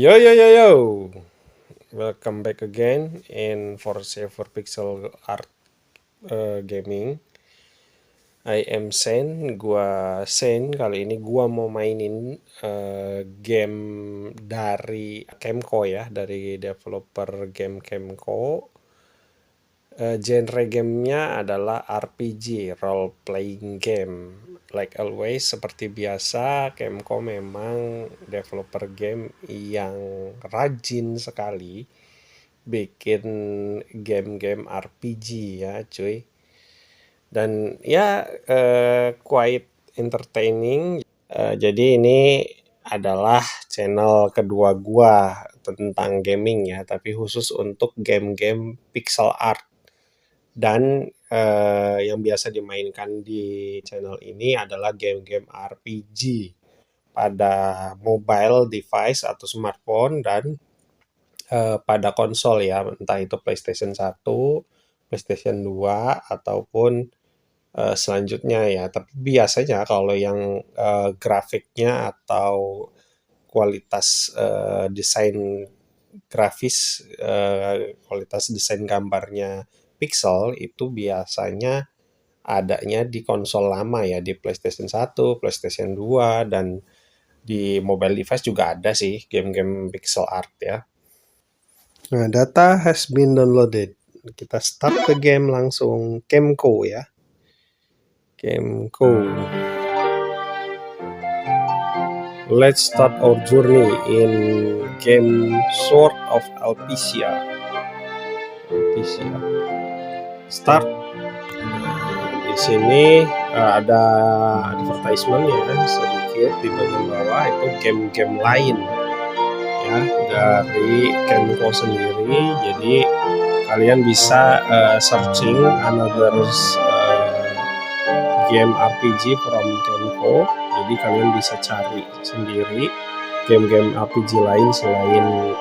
Yo yo yo yo, welcome back again in for Saver Pixel Art Gaming. I am Sen. Kali ini gua mau mainin game dari Kemco ya, dari developer game Kemco. Genre gamenya adalah RPG, role playing game. Like always, seperti biasa, Kemco memang developer game yang rajin sekali bikin game-game RPG ya cuy. Dan ya quite entertaining. Jadi ini adalah channel kedua gua tentang gaming ya, tapi khusus untuk game-game pixel art. Dan yang biasa dimainkan di channel ini adalah game-game RPG pada mobile device atau smartphone dan pada konsol ya, entah itu PlayStation 1, PlayStation 2 ataupun selanjutnya ya. Tapi biasanya kalau yang grafiknya atau kualitas desain grafis, kualitas desain gambarnya pixel itu biasanya adanya di konsol lama ya, di PlayStation 1, PlayStation 2, dan di mobile device juga ada sih game-game pixel art ya. Nah, data has been downloaded. Kita start the game langsung Kemco ya. Kemco. Let's start our journey in game Sword of Alpisia. Start. Di sini ada advertisement ya sedikit di bagian bawah, itu game-game lain ya dari Kemco sendiri. Jadi kalian bisa searching another game RPG from Kemco. Jadi kalian bisa cari sendiri game-game RPG lain selain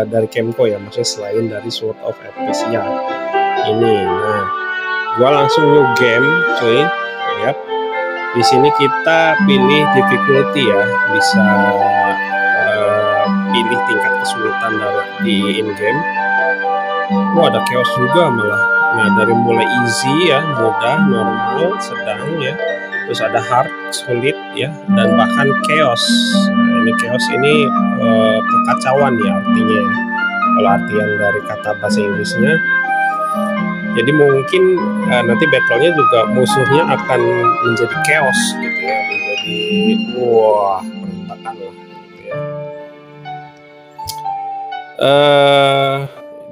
dari Kemco ya, maksudnya selain dari Sword of Alpisia ini. Nah, gua langsung new game, cuy. Lihat. Di sini kita pilih difficulty ya, bisa pilih tingkat kesulitan di in-game. Ada chaos juga malah. Nah, dari mulai easy ya, mudah, normal, sedang ya. Terus ada hard, sulit ya, dan bahkan chaos. Nah, ini chaos ini kekacauan ya artinya ya. Kalau artian dari kata bahasa Inggrisnya. Jadi mungkin nanti battle-nya juga musuhnya akan menjadi chaos gitu ya, menjadi berantakan lah gitu ya.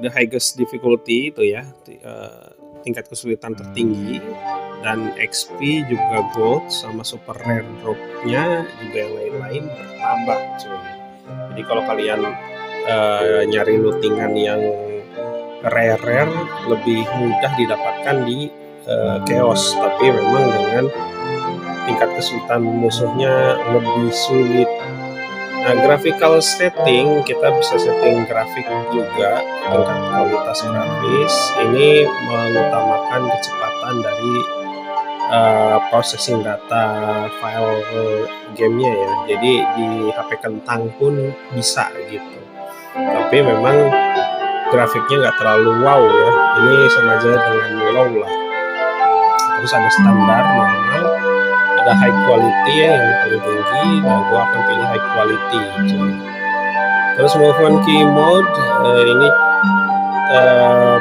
The highest difficulty itu ya, tingkat kesulitan tertinggi, dan XP juga gold sama super rare drop-nya juga yang lain-lain bertambah cuy. Jadi kalau kalian nyari lootingan yang rare lebih mudah didapatkan di chaos, tapi memang dengan tingkat kesulitan musuhnya lebih sulit. Nah, graphical setting kita bisa setting grafik juga, tingkat kualitas grafis ini mengutamakan kecepatan dari processing data file gamenya ya. Jadi di HP kentang pun bisa gitu, tapi memang grafiknya nggak terlalu wow ya, ini sama aja dengan low lah. Terus ada standar, normal, ada high quality ya yang paling tinggi. Nah, gua akan pilih high quality cuy. Terus movement key mode, ini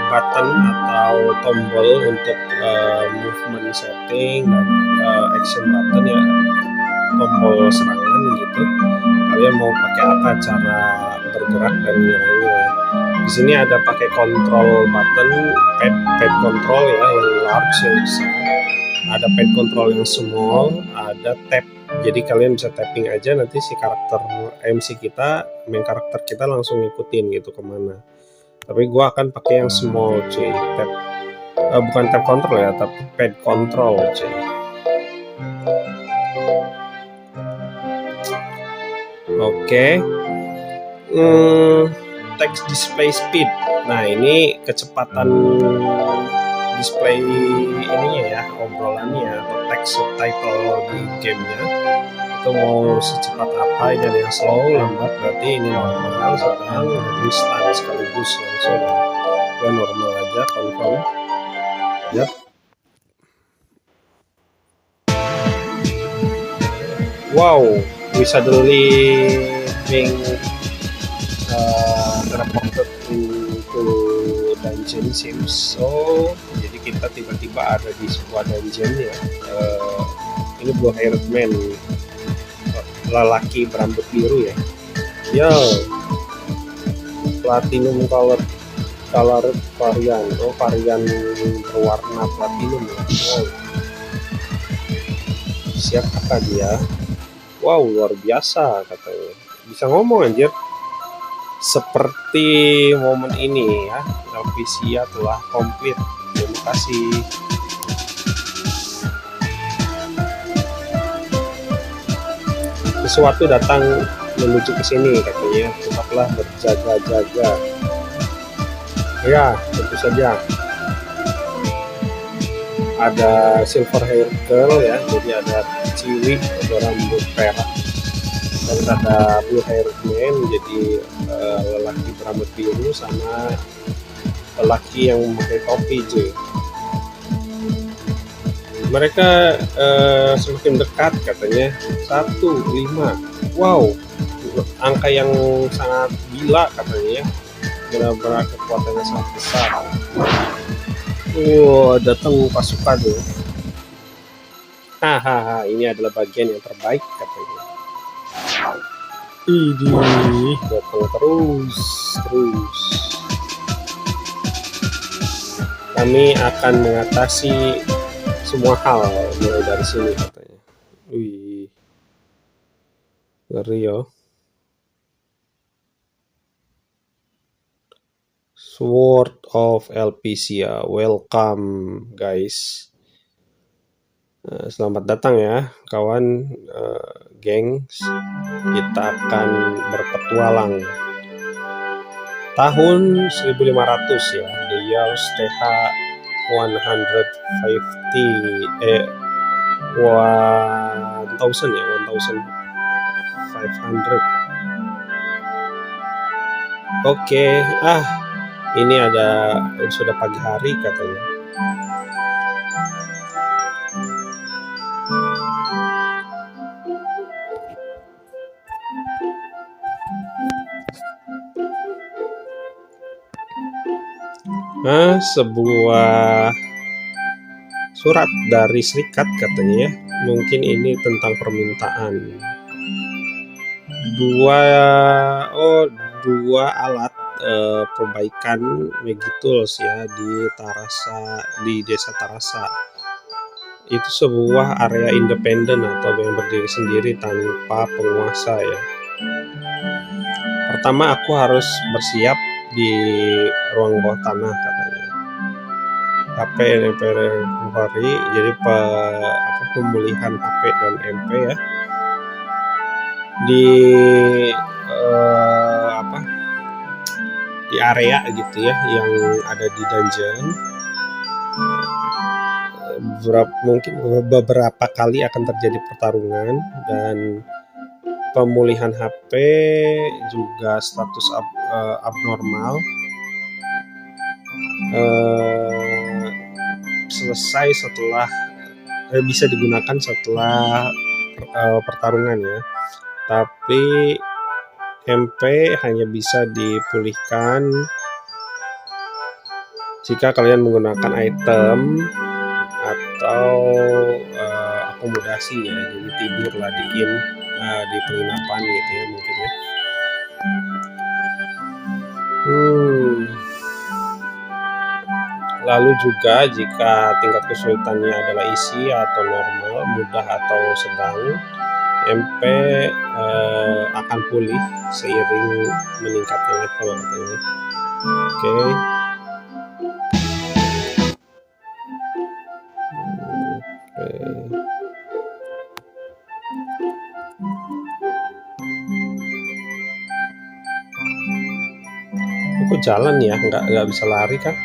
button atau tombol untuk movement setting, dan action button ya, tombol serangan gitu. Kalian mau pakai apa cara bergerak dan menyerangnya. Di sini ada pakai control button, pad control ya, yang large yang besar. Ada pad control yang small, ada tap. Jadi kalian bisa tapping aja, nanti si karakter MC kita, main karakter kita langsung ngikutin gitu kemana. Tapi gua akan pakai yang small cuy, tap. Bukan tap control ya, tapi pad control cuy. Oke. Text display speed. Nah, ini kecepatan display ininya ya, obrolannya atau text subtitle di gamenya. Itu mau secepat apa, ini ada yang slow, lambat, berarti ini normal, sedang, dan instan sekaligus langsung. Gua normal aja, confirm. Yap. Wow, we suddenly being teleported to dungeon seems so. Jadi kita tiba-tiba ada di sebuah dungeon ya. Ini Blue Haired Man, lelaki berambut biru ya. Yo, platinum color varian. Oh, varian berwarna platinum ya. Wow. Siapkah dia? Wow, luar biasa katanya. Bisa ngomong anjir. Seperti momen ini ya, Elpisia telah komplit. Terima kasih. Sesuatu datang menuju ke sini katanya. Tetaplah berjaga-jaga. Ya, tentu saja. Ada silver hair girl ya, jadi ada ciwi berambut perak. Terus ada blue hair man, jadi lelaki berambut biru sama lelaki yang memakai topi cuy. Mereka semakin dekat katanya. 1-5. Wow, angka yang sangat gila katanya ya. Benar-benar kekuatannya sangat besar. Datang pasukan tuh. Hahaha, ini adalah bagian yang terbaik katanya. Ini datang terus. Kami akan mengatasi semua hal mulai dari sini katanya. Wih, ngeri yo. Sword of Elpisia, welcome guys. Selamat datang ya kawan, gengs. Kita akan berpetualang. Tahun 1500 ya, the years TH 150 1000 ya, 1500. Oke, ini sudah pagi hari katanya. Sebuah surat dari serikat katanya ya. Mungkin ini tentang permintaan. Dua alat perbaikan Megitools ya di desa Tarasa. Itu sebuah area independen atau yang berdiri sendiri tanpa penguasa ya. Pertama aku harus bersiap di ruang bawah tanah katanya. HP MP recovery, jadi pemulihan HP dan MP ya. Di area gitu ya yang ada di dungeon. Mungkin beberapa kali akan terjadi pertarungan, dan pemulihan HP juga status abnormal selesai setelah bisa digunakan setelah pertarungan ya. Tapi MP hanya bisa dipulihkan jika kalian menggunakan item atau akomodasi ya, jadi tidurlah di penginapan gitu ya mungkin ya. Lalu juga jika tingkat kesulitannya adalah easy atau normal, mudah atau sedang, MP akan pulih seiring meningkatnya level katanya. Oke. Kok jalan ya, nggak bisa lari kan?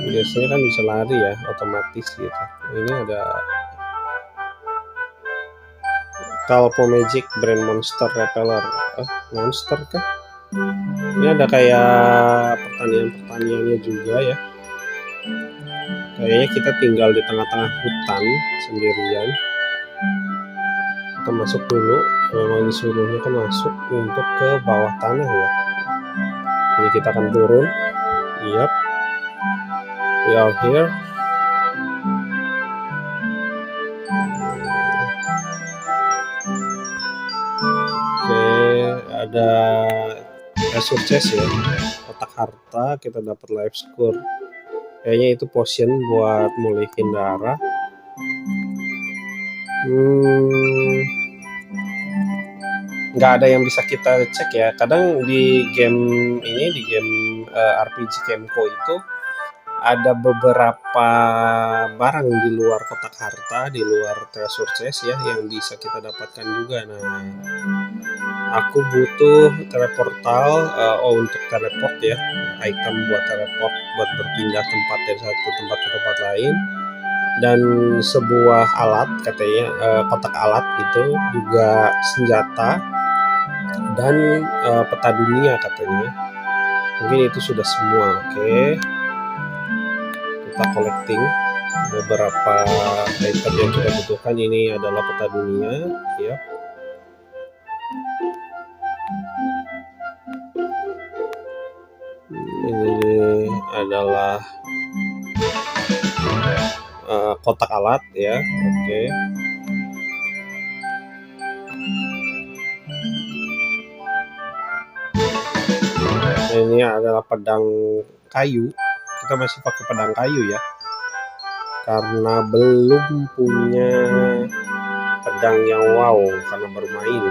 Biasanya kan bisa lari ya, otomatis gitu. Ini ada Talpo Magic Brand Monster Repeller. Monster kah? Ini ada kayak pertaniannya juga ya. Kayaknya kita tinggal di tengah-tengah hutan sendirian. Kita masuk dulu. Memang disuruhnya kan masuk untuk ke bawah tanah ya. Jadi kita akan turun. Yap. We are here. Oke, ada treasure chest ya, kotak harta, kita dapat life score. Kayaknya itu potion buat mulihin darah. Nggak ada yang bisa kita cek ya. Kadang di game ini, di game RPG Kemco itu ada beberapa barang di luar kotak harta, di luar treasure chest ya, yang bisa kita dapatkan juga. Nah, aku butuh teleportal untuk teleport ya, item buat teleport, buat berpindah tempat dari satu tempat ke tempat lain, dan sebuah alat katanya, kotak alat itu juga senjata dan peta dunia katanya. Mungkin itu sudah semua. Oke. Kita collecting beberapa item yang kita butuhkan. Ini adalah peta dunia ya. Ini adalah kotak alat ya. Oke. Ini adalah pedang kayu. Kita masih pakai pedang kayu ya, karena belum punya pedang yang wow, karena baru main.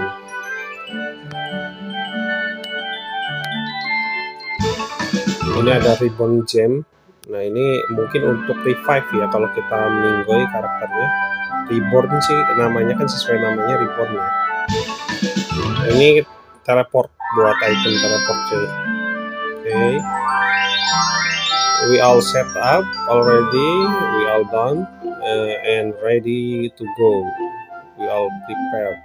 Ini ada ribbon gem. Nah, ini mungkin untuk revive ya, kalau kita meninggoy karakternya. Reborn sih namanya, kan sesuai namanya reborn ya. Ini teleport, buat item teleport cuy. Okay. We all set up already, we all done and ready to go. We all prepared.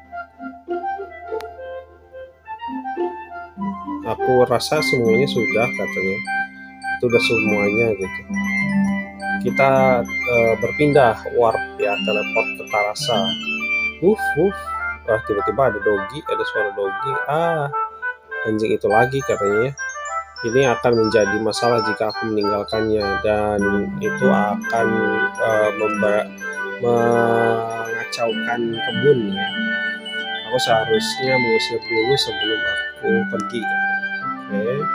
Aku rasa semuanya sudah katanya. Itu udah semuanya gitu. Kita berpindah warp ya, teleport ke Tarasa. Wah, tiba-tiba ada dogi, ada suara dogi. Anjing itu lagi katanya. Ini akan menjadi masalah jika aku meninggalkannya, dan itu akan mengacaukan kebun ya. Aku seharusnya mengusir dulu sebelum aku pergi. Oke.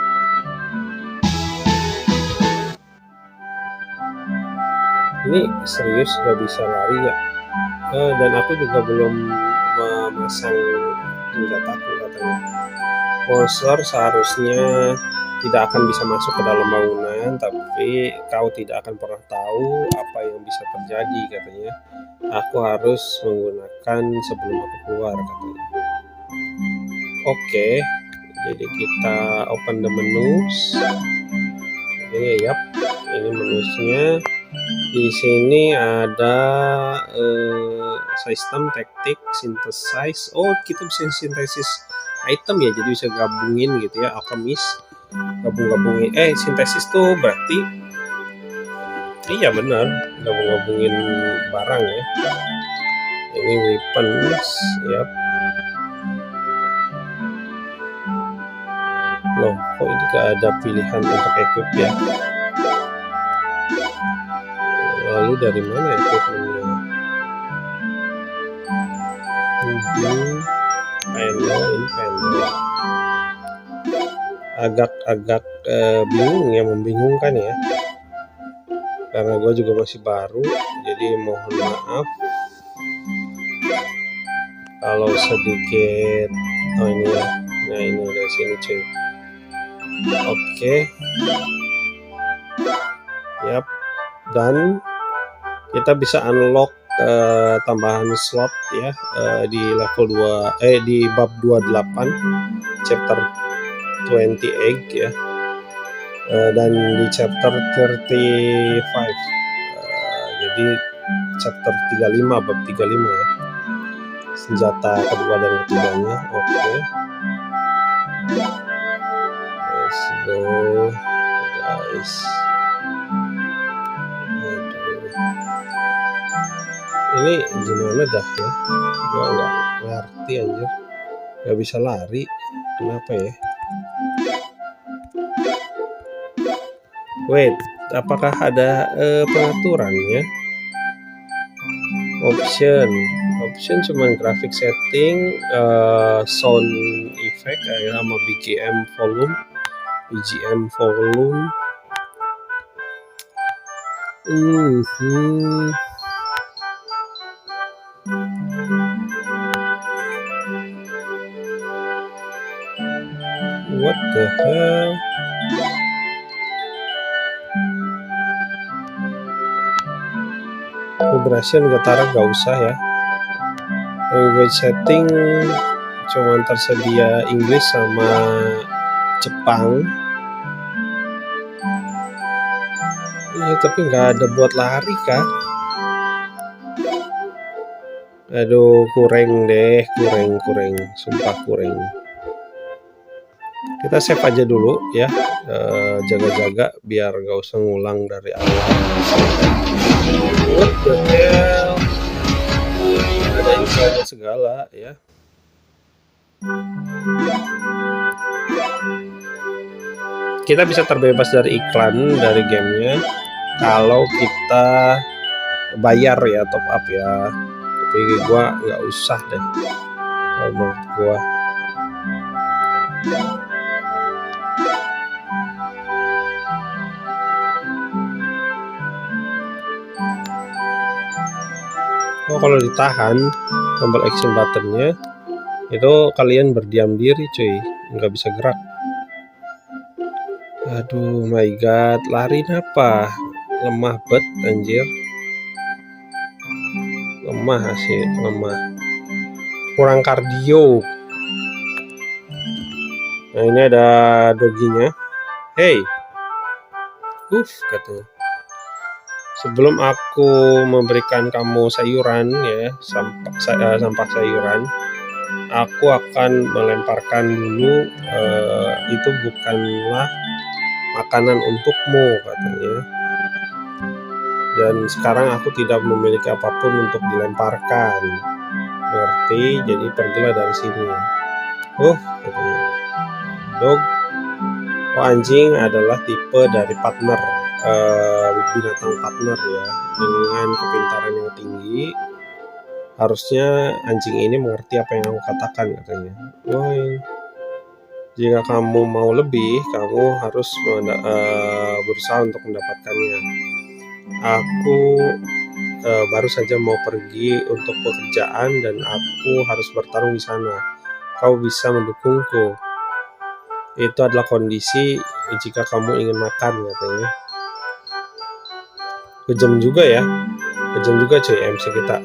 Ini serius gak bisa lari ya. Dan aku juga belum memasang senjataku katanya. Monster seharusnya tidak akan bisa masuk ke dalam bangunan, tapi kau tidak akan pernah tahu apa yang bisa terjadi katanya. Aku harus menggunakan sebelum aku keluar katanya. Oke, jadi kita open the menus. Ini yap, ini menusnya. Di sini ada sistem, taktik, synthesize. Oh, kita bisa sintesis item ya, jadi bisa gabungin gitu ya, alchemist. Gabungin sintesis tuh berarti iya benar, gabungin barang ya. Ini weapons ya. Loh, kok ini gak ada pilihan untuk equip ya? Lalu dari mana equipmentnya? Panel. Agak bingung ya, membingungkan ya, karena gue juga masih baru, jadi mohon maaf kalau sedikit. Ini ya, nah ini dari sini cuy. Oke. Yap, dan kita bisa unlock tambahan slot ya di level 2 di bab 28 chapter 28 ya, dan di chapter 35 jadi chapter 35 bab 35 ya. senjata kedua dan ketiganya. Oke. Let's go guys. Ini gimana dah ya, gua nggak ngerti anjir, nggak bisa lari, kenapa ya? Wait, apakah ada pengaturannya? Option cuma graphic setting, sound effect sama BGM volume. What the hell? Vibration getaran gak usah ya. Language setting cuma tersedia Inggris sama Jepang. Ya, tapi nggak ada buat lari kah? Aduh, kurang deh, kurang, sumpah kurang. Kita save aja dulu ya, jaga-jaga biar gak usah ngulang dari awal. What the hell? Ada info segala ya. Kita bisa terbebas dari iklan dari gamenya kalau kita bayar ya, top up ya. Tapi gua nggak usah deh kalau menurut gua. Oh, kalau ditahan tombol action buttonnya itu kalian berdiam diri cuy, nggak bisa gerak. Aduh my god, lari apa? Lemah bet anjir. Lemah sih, lemah. Kurang kardio. Nah, ini ada doginya. Hey. Katanya. Sebelum aku memberikan kamu sayuran ya, sampah sayuran, aku akan melemparkan dulu, itu bukanlah makanan untukmu katanya. Dan sekarang aku tidak memiliki apapun untuk dilemparkan. Ngerti? Jadi pergilah dari sini. Katanya. Dog. Oh, anjing adalah tipe dari partner, binatang partner ya, dengan kepintaran yang tinggi. Harusnya anjing ini mengerti apa yang aku katakan katanya. Jika kamu mau lebih, kamu harus berusaha untuk mendapatkannya. Aku baru saja mau pergi untuk pekerjaan dan aku harus bertarung di sana. Kau bisa mendukungku. Itu adalah kondisi jika kamu ingin makan katanya. Kejam juga ya, kejam juga cuy MC kita.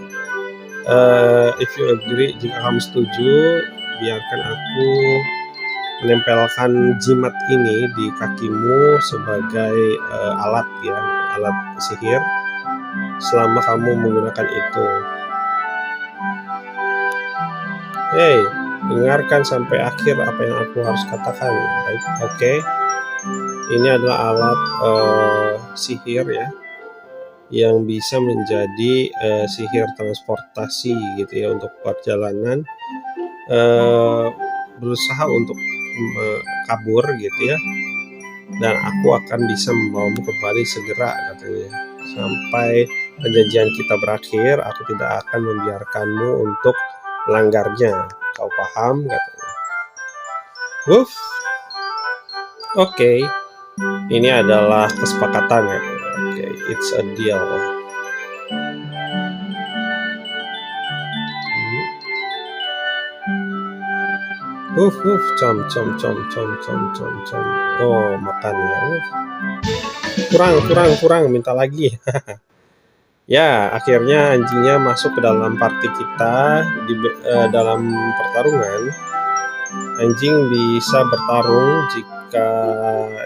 If you agree, jika kamu setuju, biarkan aku menempelkan jimat ini di kakimu sebagai alat ya, alat sihir selama kamu menggunakan itu. Hey, dengarkan sampai akhir apa yang aku harus katakan. Baik, oke. Ini adalah alat sihir ya, yang bisa menjadi sihir transportasi gitu ya untuk perjalanan, berusaha untuk kabur gitu ya, dan aku akan bisa membawamu kembali segera katanya. Sampai perjanjian kita berakhir, aku tidak akan membiarkanmu untuk melanggarnya. Kau paham katanya. Oke. Ini adalah kesepakatan ya. Oke, it's a deal. Com. Oh, makan ya. Kurang, minta lagi. Ya, akhirnya anjingnya masuk ke dalam party kita di dalam pertarungan. Anjing bisa bertarung jika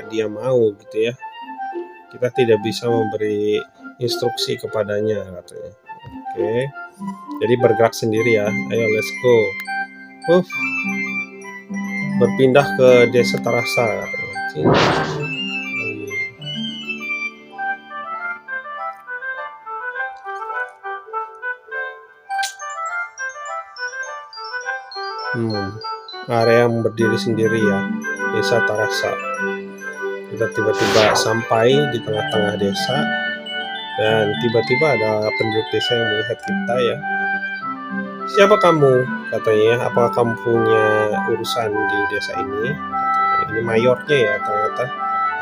dia mau gitu ya. Kita tidak bisa memberi instruksi kepadanya katanya. Oke. Jadi bergerak sendiri ya. Ayo let's go. Berpindah ke desa Tarasa. Area yang berdiri sendiri ya, desa Tarasa. Kita tiba-tiba sampai di tengah-tengah desa, dan tiba-tiba ada penduduk desa yang melihat kita ya. Siapa kamu? Katanya, apakah kamu punya urusan di desa ini? Ini mayornya ya, ternyata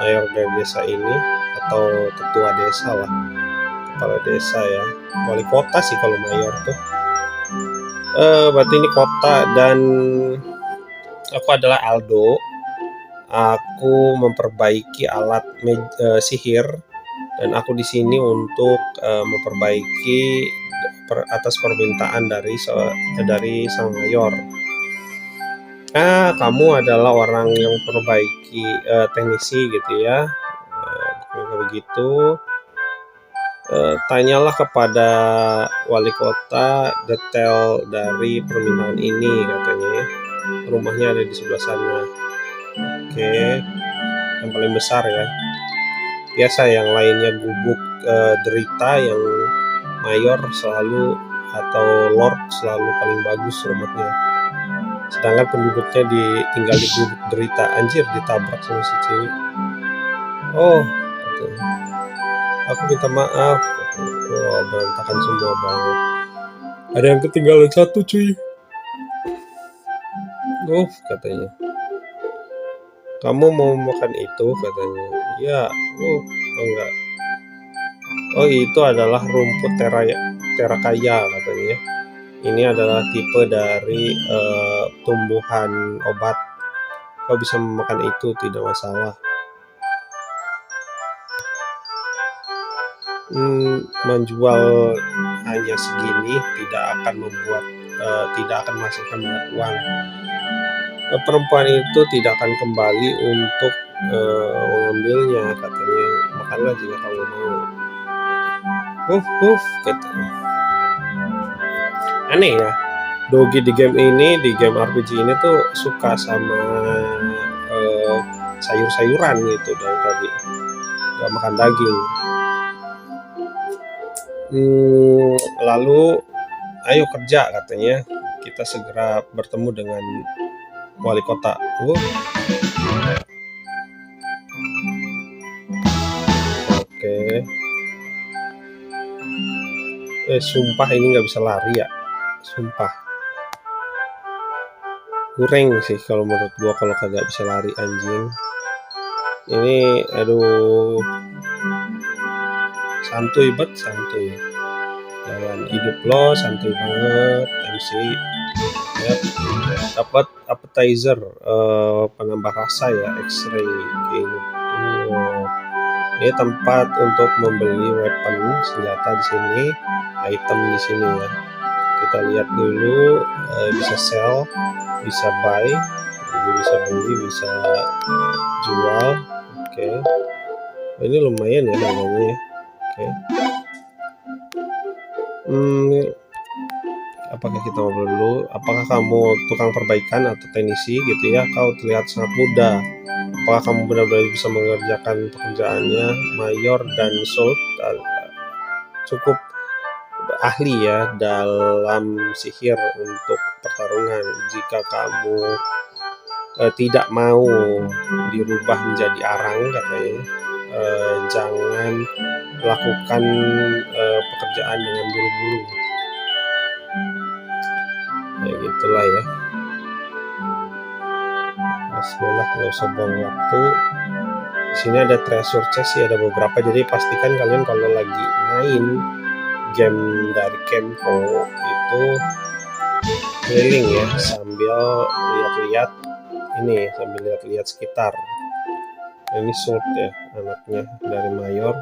mayor dari desa ini, atau tetua desa lah, kepala desa ya, wali kota sih kalau mayor tuh. Berarti ini kota, dan aku adalah Aldo. Aku memperbaiki alat sihir, dan aku di sini untuk memperbaiki atas permintaan dari sang mayor. Kamu adalah orang yang memperbaiki teknisi gitu ya. Begitu. Tanyalah kepada wali kota detail dari permintaan ini, katanya ya. Rumahnya ada di sebelah sana. Oke, yang paling besar ya. Biasa yang lainnya gubuk derita, yang mayor selalu atau lord selalu paling bagus rumahnya. Sedangkan penduduknya tinggal di gubuk derita. Anjir, ditabrak sama si cewek. Oh, aku minta maaf. Oh, berantakan semua banget. Ada yang ketinggalan satu cuy. Katanya. Kamu mau makan itu, katanya. Ya, enggak. Itu adalah rumput terakaya, katanya. Ini adalah tipe dari tumbuhan obat. Kau bisa memakan itu, tidak masalah. Menjual hanya segini tidak akan menghasilkan banyak uang. Perempuan itu tidak akan kembali untuk mengambilnya, katanya. Makanlah jika kamu mau. Katanya. Aneh ya, Dogi di game RPG ini tuh suka sama sayur-sayuran gitu dari tadi, gak makan daging. Lalu ayo kerja, katanya. Kita segera bertemu dengan wali kota. Oke. Sumpah ini nggak bisa lari ya. Sumpah. Kurang sih kalau menurut gua kalau kagak bisa lari, anjing. Ini aduh. Santuy. Jalan hidup lo santuy banget, MC. Yep. Dapat appetizer, penambah rasa ya, X-ray gitu. Ini tempat untuk membeli weapon, senjata di sini, item di sini ya. Kita lihat dulu, bisa sell, bisa buy, jadi bisa beli, bisa jual. Oke. Ini lumayan ya harganya. Oke. Apakah kita ngobrol dulu? Apakah kamu tukang perbaikan atau teknisi gitu ya? Kau terlihat sangat muda. Apakah kamu benar-benar bisa mengerjakan pekerjaannya? Mayor dan Salt cukup ahli ya dalam sihir untuk pertarungan. Jika kamu tidak mau dirubah menjadi arang, katanya, jangan lakukan pekerjaan dengan buru-buru. Ya gitulah ya. Bismillah, nggak usah buang waktu. Di sini ada treasure chest sih, ada beberapa. Jadi pastikan kalian kalau lagi main game dari Kemco itu keliling ya, sambil lihat-lihat ini, sambil lihat-lihat sekitar. Ini Salt ya, anaknya dari mayor.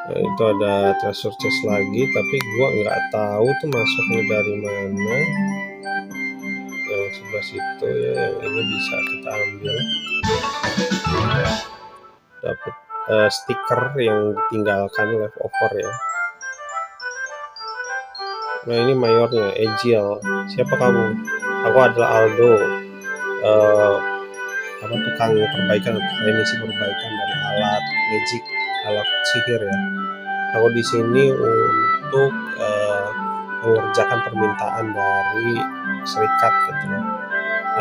Itu ada treasure chest lagi, tapi gua nggak tahu tuh masuknya dari mana. Yang sebelah situ ya, yang ini bisa kita ambil. Dapat stiker yang ditinggalkan leftover ya. Nah ini mayornya, Ejil. Siapa kamu? Aku adalah Aldo. Eh, tukang perbaikan atau teknisi perbaikan dari alat magic, alat sihir ya. Aku di sini untuk mengerjakan permintaan dari serikat gitu.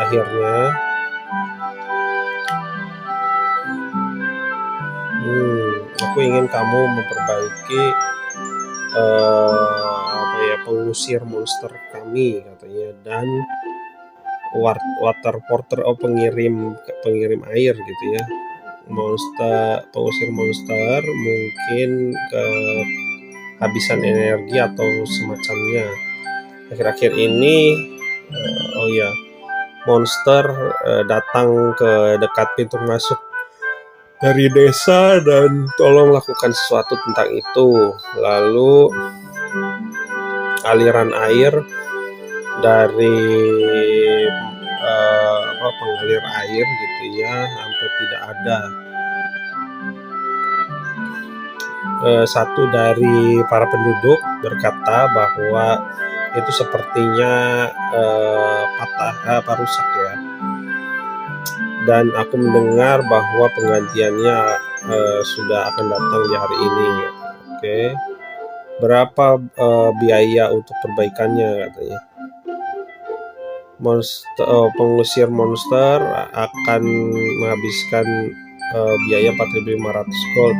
Akhirnya aku ingin kamu memperbaiki pengusir monster kami katanya, dan water porter, pengirim air gitu ya. Pengusir monster mungkin kehabisan energi atau semacamnya. Akhir-akhir ini monster datang ke dekat pintu masuk dari desa dan tolong lakukan sesuatu tentang itu. Lalu aliran air dari pengalir air gitu ya, hampir tidak ada. Satu dari para penduduk berkata bahwa itu sepertinya rusak ya, dan aku mendengar bahwa penggantiannya sudah akan datang di hari ini. Oke. Berapa biaya untuk perbaikannya katanya? Pengusir monster akan menghabiskan biaya 4.500 gold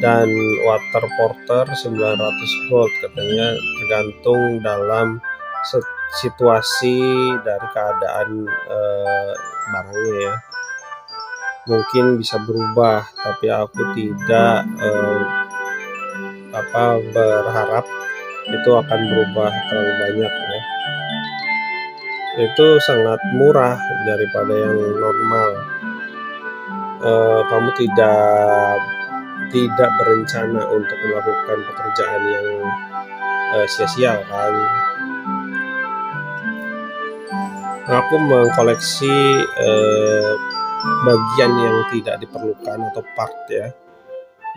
dan water porter 900 gold katanya, tergantung dalam situasi dari keadaan barangnya ya. Mungkin bisa berubah, tapi aku tidak berharap itu akan berubah terlalu banyak ya. Itu sangat murah daripada yang normal. Kamu tidak berencana untuk melakukan pekerjaan yang sia-sia kan? Aku mengkoleksi bagian yang tidak diperlukan atau part ya,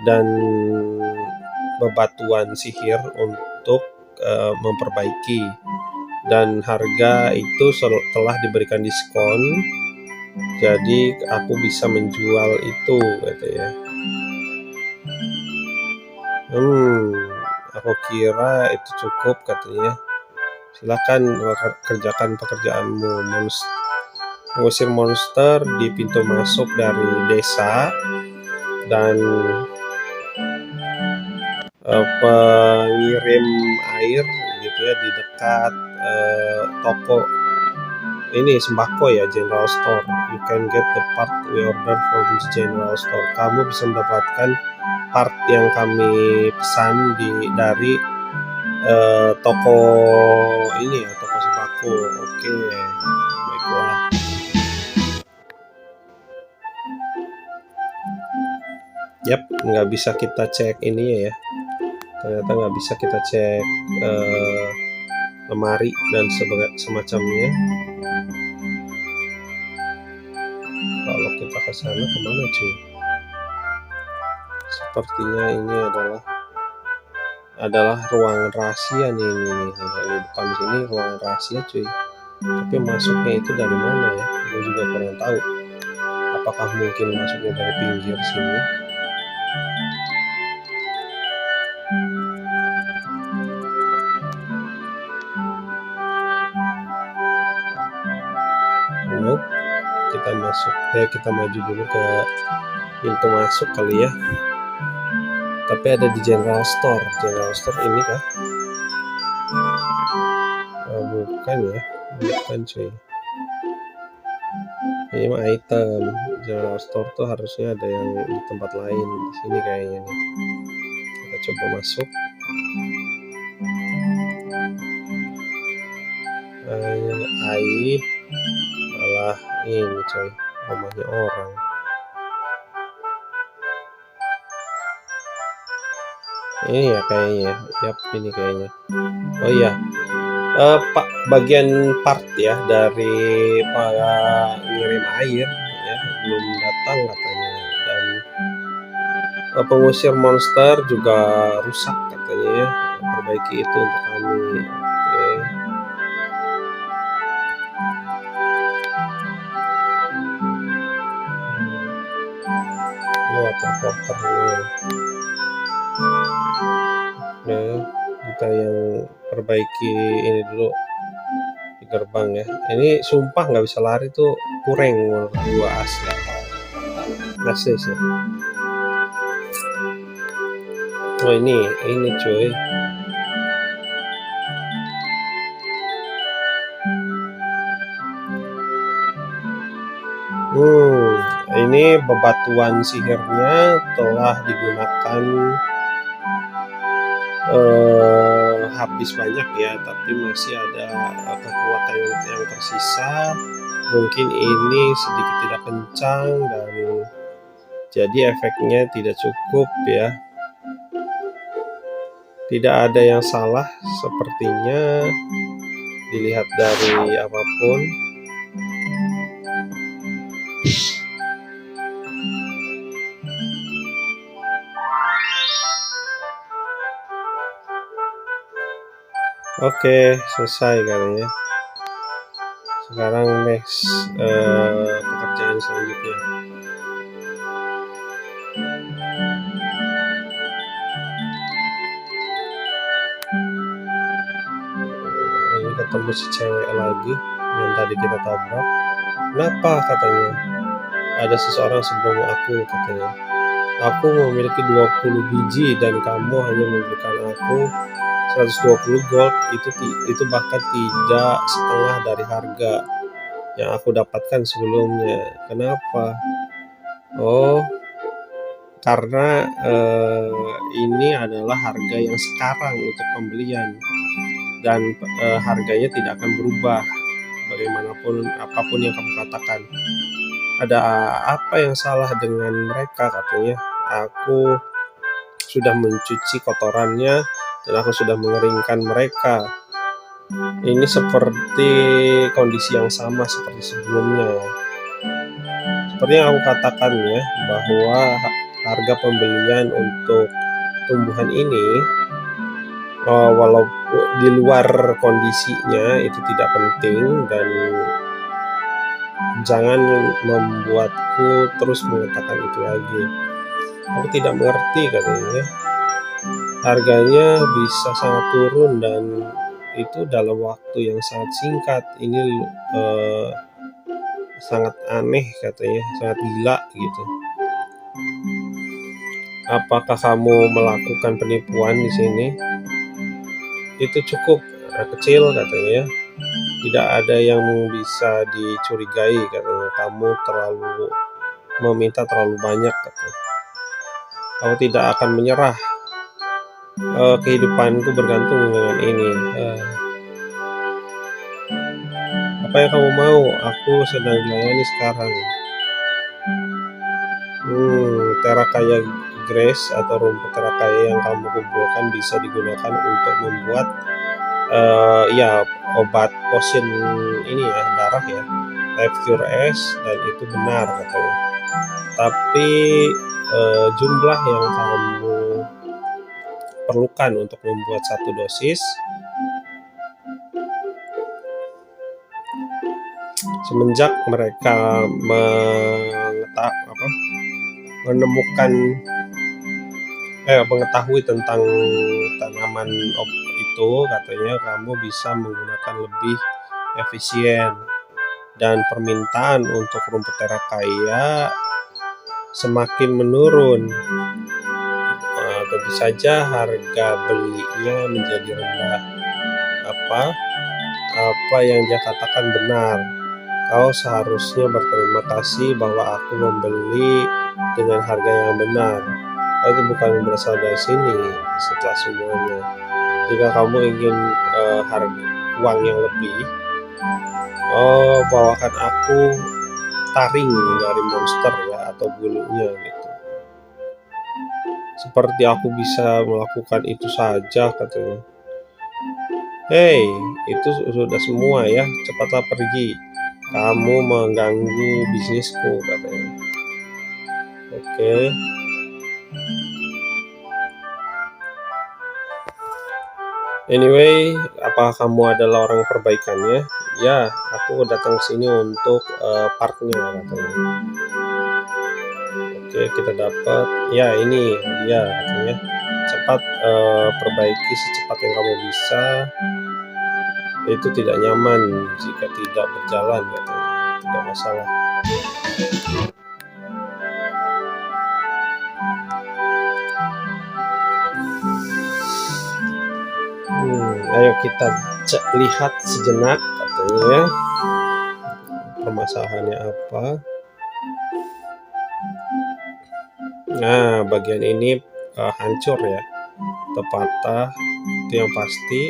dan bebatuan sihir untuk memperbaiki, dan harga itu telah diberikan diskon, jadi aku bisa menjual itu gitu ya. Aku kira itu cukup katanya. Silakan kerjakan pekerjaanmu. Mengusir monster di pintu masuk dari desa, dan pengirim air gitu ya di dekat toko ini sembako ya, general store. You can get the part we order from this general store. Kamu bisa mendapatkan part yang kami pesan dari toko ini ya, toko sembako. Oke, baiklah. Yap, nggak bisa kita cek ini ya. Ternyata nggak bisa kita cek lemari dan semacamnya. Kalau kita ke sana kemana cuy? Sepertinya ini adalah ruangan rahasia nih. Di depan sini ruangan rahasia cuy. Tapi masuknya itu dari mana ya? Gue juga kurang tahu. Apakah mungkin masuknya dari pinggir sini? Nope. Kita maju dulu ke pintu masuk kali ya. Tapi ada di general store ini kah? Bukan ya, bukan cuy. Ini mah item. General store tuh harusnya ada yang di tempat lain. Di sini kayaknya nih. Kita coba masuk. Malah ini coy, rumahnya orang. Ini ya kayaknya. Yap, ini kayaknya. Oh iya. Bagian part ya dari para ngirim air ya belum datang katanya, dan pengusir monster juga rusak katanya ya, memperbaiki itu untuk kami. Oke. Ini water porternya. Nah, kita yang perbaiki ini dulu di gerbang ya. Ini sumpah nggak bisa lari tuh, kurang menurut gua asli. Asli sih. Oh ini cuy. Ini bebatuan sihirnya telah digunakan habis banyak ya, tapi masih ada kekuatan yang tersisa. Mungkin ini sedikit tidak kencang dan jadi efeknya tidak cukup ya. Tidak ada yang salah sepertinya dilihat dari apapun. Oke, selesai katanya. Sekarang next pekerjaan selanjutnya. Ini ketemu si cewek lagi yang tadi kita tabrak. Kenapa katanya? Ada seseorang sebelum aku katanya. Aku memiliki 20 biji dan kamu hanya memberikan aku 120 gold. Itu bahkan tidak setengah dari harga yang aku dapatkan sebelumnya. Kenapa? Oh, karena ini adalah harga yang sekarang untuk pembelian dan harganya tidak akan berubah bagaimanapun apapun yang kamu katakan. Ada apa yang salah dengan mereka katanya? Aku sudah mencuci kotorannya dan aku sudah mengeringkan mereka. Ini seperti kondisi yang sama seperti sebelumnya. Seperti yang aku katakan ya, bahwa harga pembelian untuk tumbuhan ini walaupun di luar kondisinya itu tidak penting dan jangan membuatku terus mengatakan itu lagi. Aku tidak mengerti katanya. Harganya bisa sangat turun dan itu dalam waktu yang sangat singkat. Ini sangat aneh katanya, sangat gila gitu. Apakah kamu melakukan penipuan di sini? Itu cukup kecil katanya. Tidak ada yang bisa dicurigai katanya. Kamu terlalu meminta terlalu banyak katanya. Aku tidak akan menyerah. Kehidupanku bergantung dengan ini. Apa yang kamu mau? Aku sedang dilayani sekarang. Terakaya grass atau rumput terakaya yang kamu kumpulkan bisa digunakan untuk membuat obat potion ini ya, darah ya, type cure S, dan itu benar katanya. Tapi jumlah yang kamu perlukan untuk membuat satu dosis semenjak mereka mengetahui tentang tanaman itu, katanya kamu bisa menggunakan lebih efisien dan permintaan untuk rumput terakaya semakin menurun. Tentu saja harga belinya menjadi rendah. Apa yang dia katakan benar. Kau seharusnya berterima kasih bahwa aku membeli dengan harga yang benar. Itu bukan berasal dari sini. Setelah semuanya, jika kamu ingin harga uang yang lebih, bawakan aku taring dari monster ya, atau bulunya gitu. Seperti aku bisa melakukan itu saja katanya. Hei, itu sudah semua ya, cepatlah pergi. Kamu mengganggu bisnisku katanya. Oke. Anyway, apakah kamu adalah orang perbaikannya? Ya, aku datang ke sini untuk partnya katanya. Oke, kita dapat. Ya, ini dia katanya. Cepat perbaiki secepat yang kamu bisa. Itu tidak nyaman jika tidak berjalan katanya. Tidak masalah. Ayo kita lihat sejenak katanya. Permasalahannya apa? Nah, bagian ini hancur ya, atau patah, itu yang pasti.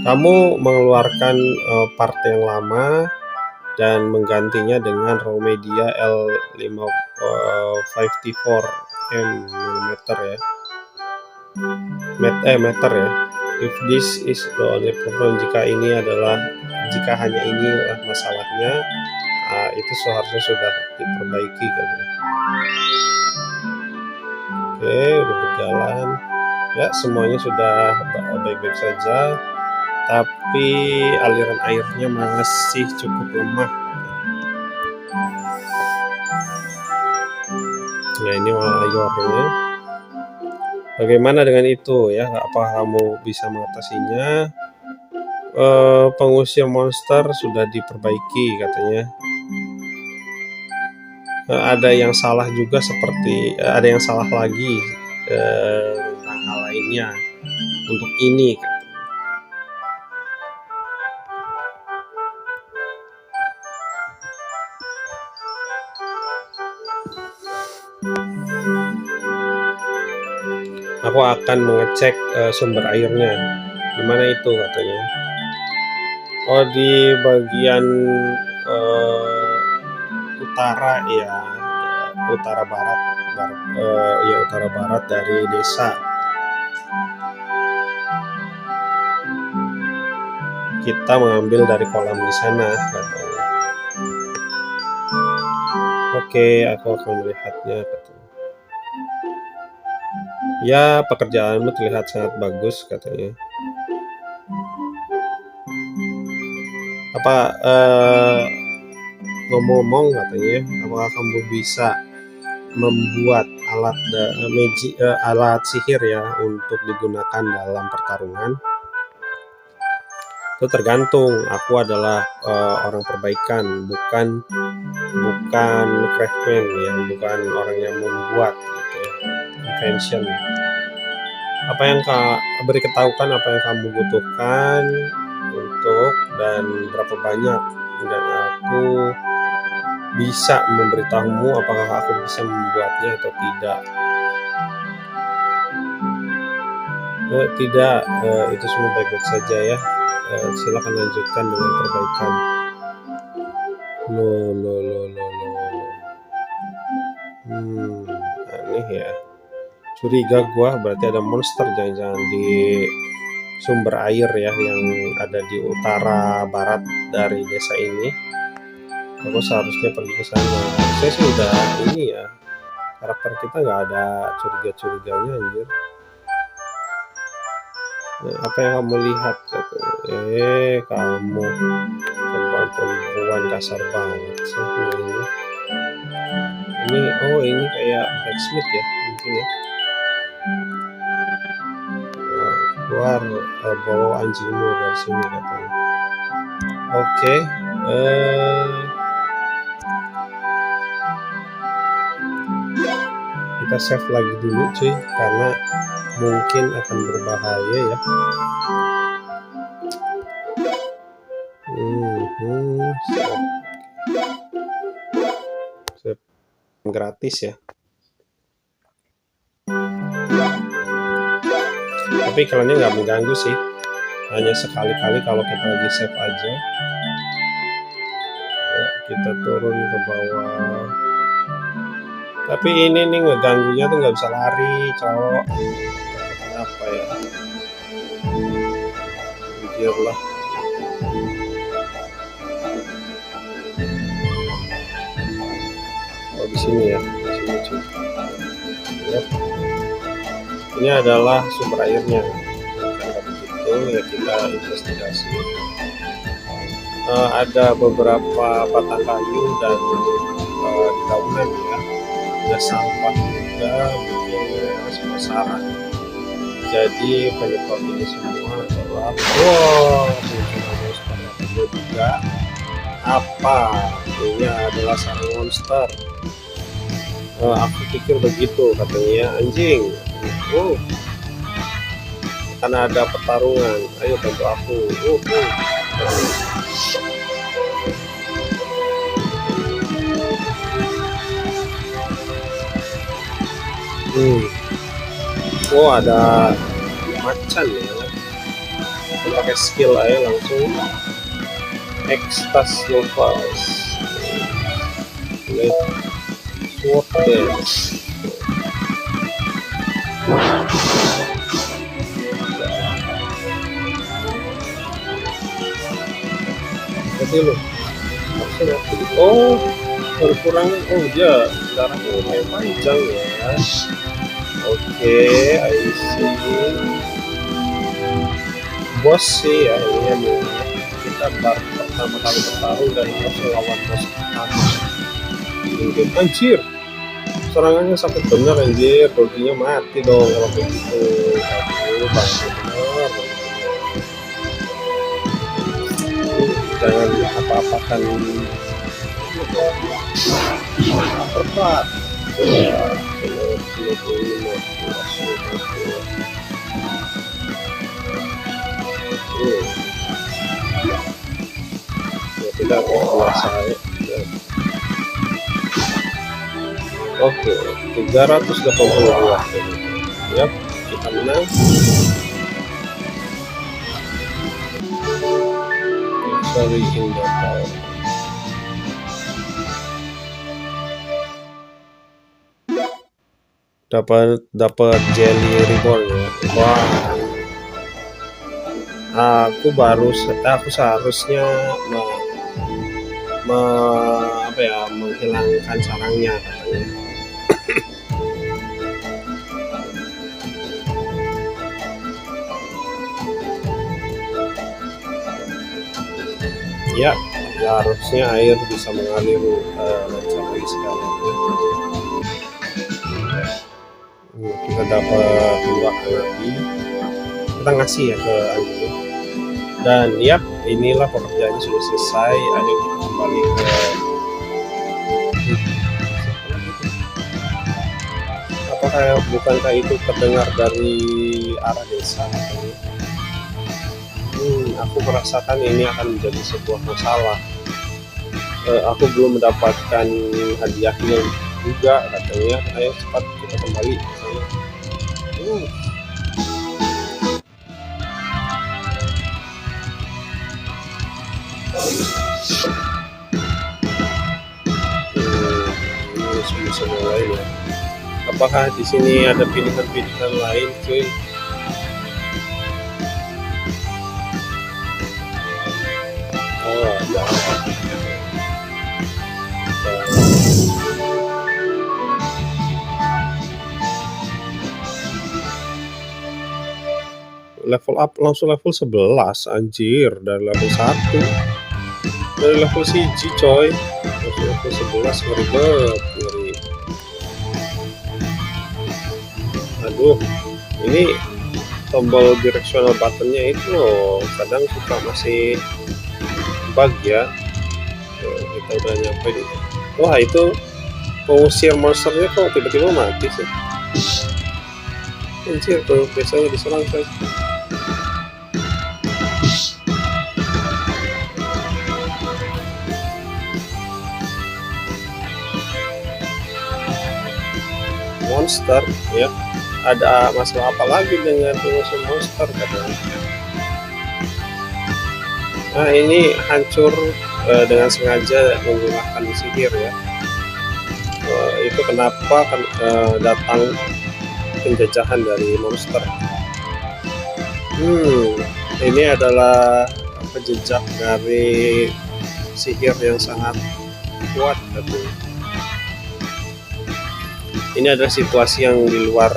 Kamu mengeluarkan part yang lama dan menggantinya dengan raw media L554 mm ya. Meter ya. If this is the only problem, jika hanya ini masalahnya, itu seharusnya sudah diperbaiki kan. Oke, udah berjalan. Ya, semuanya sudah baik-baik saja, tapi aliran airnya masih cukup lemah. Nah, ini airnya. Bagaimana dengan itu ya? Apa kamu bisa mengatasinya? Pengusir monster sudah diperbaiki katanya. Ada yang salah juga, ada yang salah lagi tentang hal lainnya untuk ini. Aku akan mengecek sumber airnya. Gimana itu katanya? Oh, di bagian utara ya, utara barat dari desa. Kita mengambil dari kolam di sana katanya. Oke, aku akan melihatnya katanya. Ya, pekerjaanmu terlihat sangat bagus katanya. Ngomong-ngomong katanya, apakah kamu bisa membuat alat sihir ya untuk digunakan dalam pertarungan? Itu tergantung. Aku adalah orang perbaikan, bukan craftsman yang bukan orang yang membuat gitu ya. Invention. Beritahukan apa yang kamu butuhkan untuk dan berapa banyak, dan aku bisa memberitahumu apakah aku bisa membuatnya atau tidak. Tidak, itu semua baik-baik saja ya. Silakan lanjutkan dengan perbaikan. Aneh ya. Curiga gua, berarti ada monster jangan-jangan di sumber air ya yang ada di utara barat dari desa ini. Aku seharusnya pergi ke sana. Saya sih udah ini ya, karakter kita nggak ada curiga-curiganya anjir. Nah, apa yang kamu lihat? Kamu perempuan kasar banget sih ini. Ini kayak blacksmith ya mungkin ya. Keluar, bawa anjingmu dari sini katanya. Oke, kita save lagi dulu cuy, karena mungkin akan berbahaya ya. Save gratis ya. Tapi iklannya nggak mengganggu sih, hanya sekali-kali kalau kita lagi save aja. Ya, kita turun ke bawah. Tapi ini nih ngeganggunya tuh nggak bisa lari, cowok. Apa ya? Jujur lah. Oh, di sini ya, di sini cuy. Ya, ini adalah sumber airnya. Karena begitu ya kita investigasi. Ada beberapa batang kayu dan dedaunan ya. Ada sampah juga, mungkin sebesaran. Jadi penyebab ini semua adalah munculnya monster juga. Apa? Ini adalah sarang monster. Aku pikir begitu katanya anjing. Karena ada pertarungan. Ayo bantu aku. Oh, ada macan ya. Kita pakai skill aja langsung. Extas Novas. Sword Dance. Jadi lo berkurang. Oh dia darahnya lumayan panjang ya. Oke, I see. Bos sih ya, ini kita baru pertama kali bertarung dan harus lawan bos pertama. Anjir, serangannya sakit bener anjir, Dolphinnya mati dong kalau begitu. Aduh, bener. Jangan apa-apakan perpat. Ya tidak selesai. Oke, 382. Yap, kita menang. Sorry in the town. Dapat jelly reborn ya. Wah. Aku seharusnya menghilangkan sarangnya katanya. Ya, harusnya air bisa mengalir lancar lagi sekarang ya. Kita dapat dua lagi, kita ngasih ya ke Anjing. Dan yap, inilah pekerjaannya sudah selesai. Ayo kita kembali ke bukankah itu terdengar dari arah desa? Aku merasakan ini akan menjadi sebuah masalah. Aku belum mendapatkan hadiahnya juga katanya. Ayo cepat kita kembali. Semua lain ya. Apakah di sini ada pilihan-pilihan lain, cuy? Oh, ada. Level up langsung level 11 anjir, dari level 1 dari level CG coy langsung level 11. Ngeri. Aduh, ini tombol directional buttonnya itu loh kadang suka masih bug ya. Kita udah nyampe di wah itu pengusir monsternya kok tiba-tiba mati sih anjir, tuh biasanya diserang coy. Monster ya, ada masalah apa lagi dengan pengusir monster katanya? Nah ini hancur dengan sengaja menggunakan sihir ya. Itu kenapa kan datang penjajahan dari monster. Ini adalah penjejak dari sihir yang sangat kuat katanya. ini adalah situasi yang di luar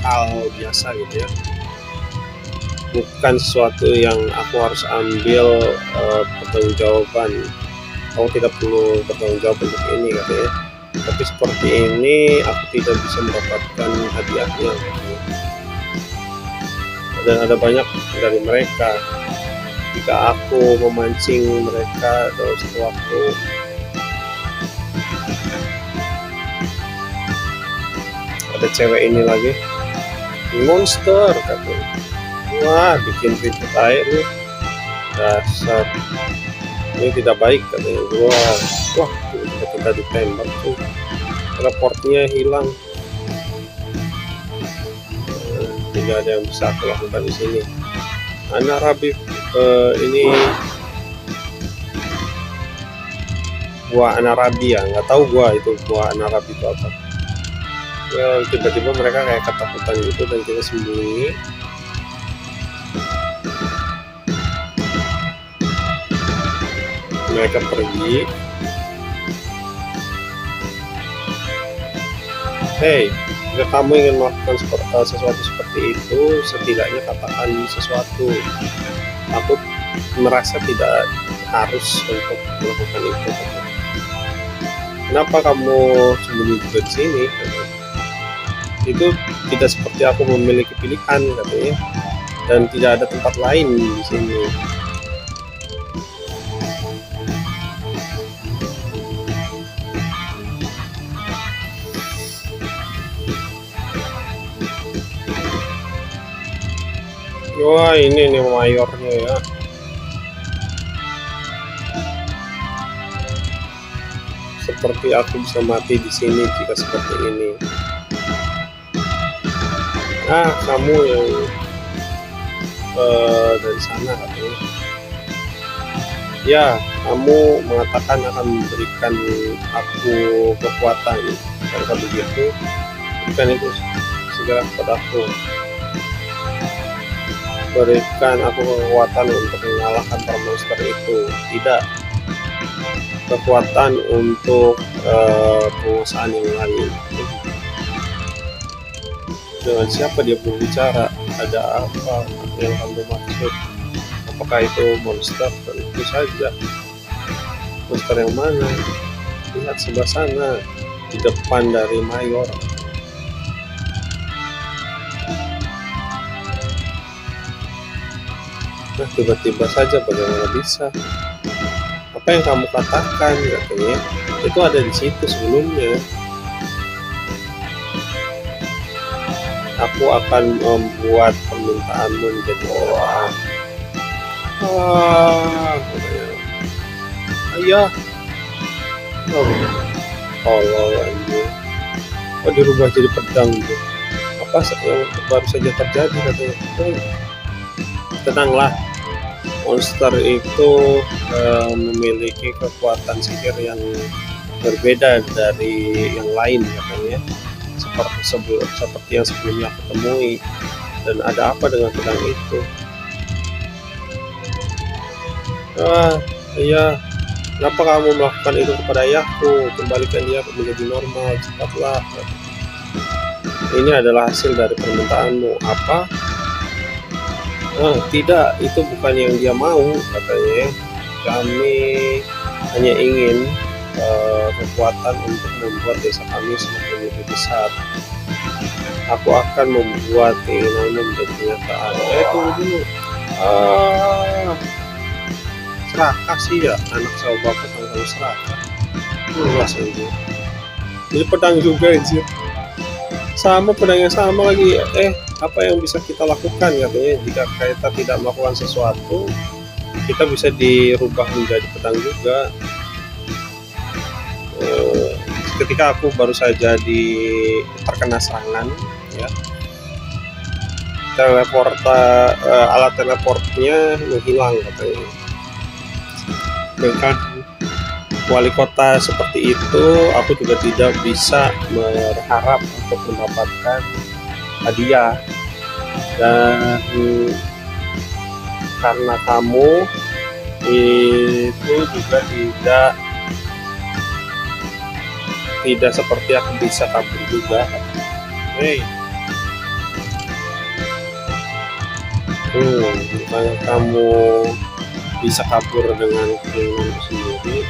hal biasa gitu ya, bukan sesuatu yang aku harus ambil pertanggungjawaban. Kamu tidak perlu bertanggung jawab untuk ini katanya, tapi seperti ini aku tidak bisa mendapatkan hadiahnya katanya. Dan ada banyak dari mereka, jika aku memancing mereka dalam satu waktu, ada cewek ini lagi, monster katanya. Wah, bikin ribut air lu, dasar ini tidak baik katanya. Wah kita ditembak tuh, teleportnya hilang. Tidak ada yang bisa aku lakukan di sini. Anarabi ini buah anarabi ya, nggak tahu gua itu buah anarabi itu apa. Ya, tiba-tiba mereka kayak ketakutan gitu dan kita sembunyi. Mereka pergi. Hey, jika kamu ingin melakukan sesuatu seperti itu, setidaknya katakan sesuatu. Aku merasa tidak harus untuk melakukan itu. Kenapa kamu sembunyi juga di sini? Itu tidak seperti aku memiliki pilihan katanya, dan tidak ada tempat lain di sini. Wah, ini nih mayornya ya. Seperti aku bisa mati di sini jika seperti ini. Kamu yang dari sana katanya. Ya, kamu mengatakan akan memberikan aku kekuatan. Kalau begitu, berikan itu segera kepadaku. Berikan aku kekuatan untuk mengalahkan para monster itu. Tidak, kekuatan untuk penguasaan yang lain. Dengan siapa dia berbicara? Ada apa yang kamu maksud? Apakah itu monster? Tentu saja. Monster yang mana? Lihat sebelah sana, di depan dari mayor. Nah, tiba-tiba saja, bagaimana bisa? Apa yang kamu katakan katanya itu ada di situ sebelumnya. Aku akan membuat permintaanmu menjadi kenyataan. Ayah, Allah anjir. Dirubah jadi pedang gitu. Apa yang baru saja terjadi katanya? Tenanglah, monster itu memiliki kekuatan sihir yang berbeda dari yang lain katanya, seperti yang sebelumnya aku temui. Dan ada apa dengan pedang itu? Iya, kenapa kamu melakukan itu kepada ayahku? Kembalikan dia menjadi normal, cepatlah. Ini adalah hasil dari permintaanmu. Apa? Tidak, itu bukan yang dia mau katanya. Kami hanya ingin kekuatan untuk membuat desa kami semakin lebih besar. Aku akan membuat keinginanmu menjadi kenyataan. Tunggu dulu. Serakah sih ya, anak sama bapak sama-sama serakah. Luas aja. Jadi pedang juga anjir. Sama pedangnya sama lagi. Apa yang bisa kita lakukan katanya? Jika kita tidak melakukan sesuatu, kita bisa dirubah menjadi pedang juga. Ketika aku baru saja terkena serangan ya, alat teleportnya menghilang katanya. Dengan wali kota seperti itu, aku juga tidak bisa berharap untuk mendapatkan hadiah. Dan karena kamu itu juga tidak tidak seperti aku bisa kabur juga. Hei, bukannya kamu bisa kabur dengan keinginanmu sendiri.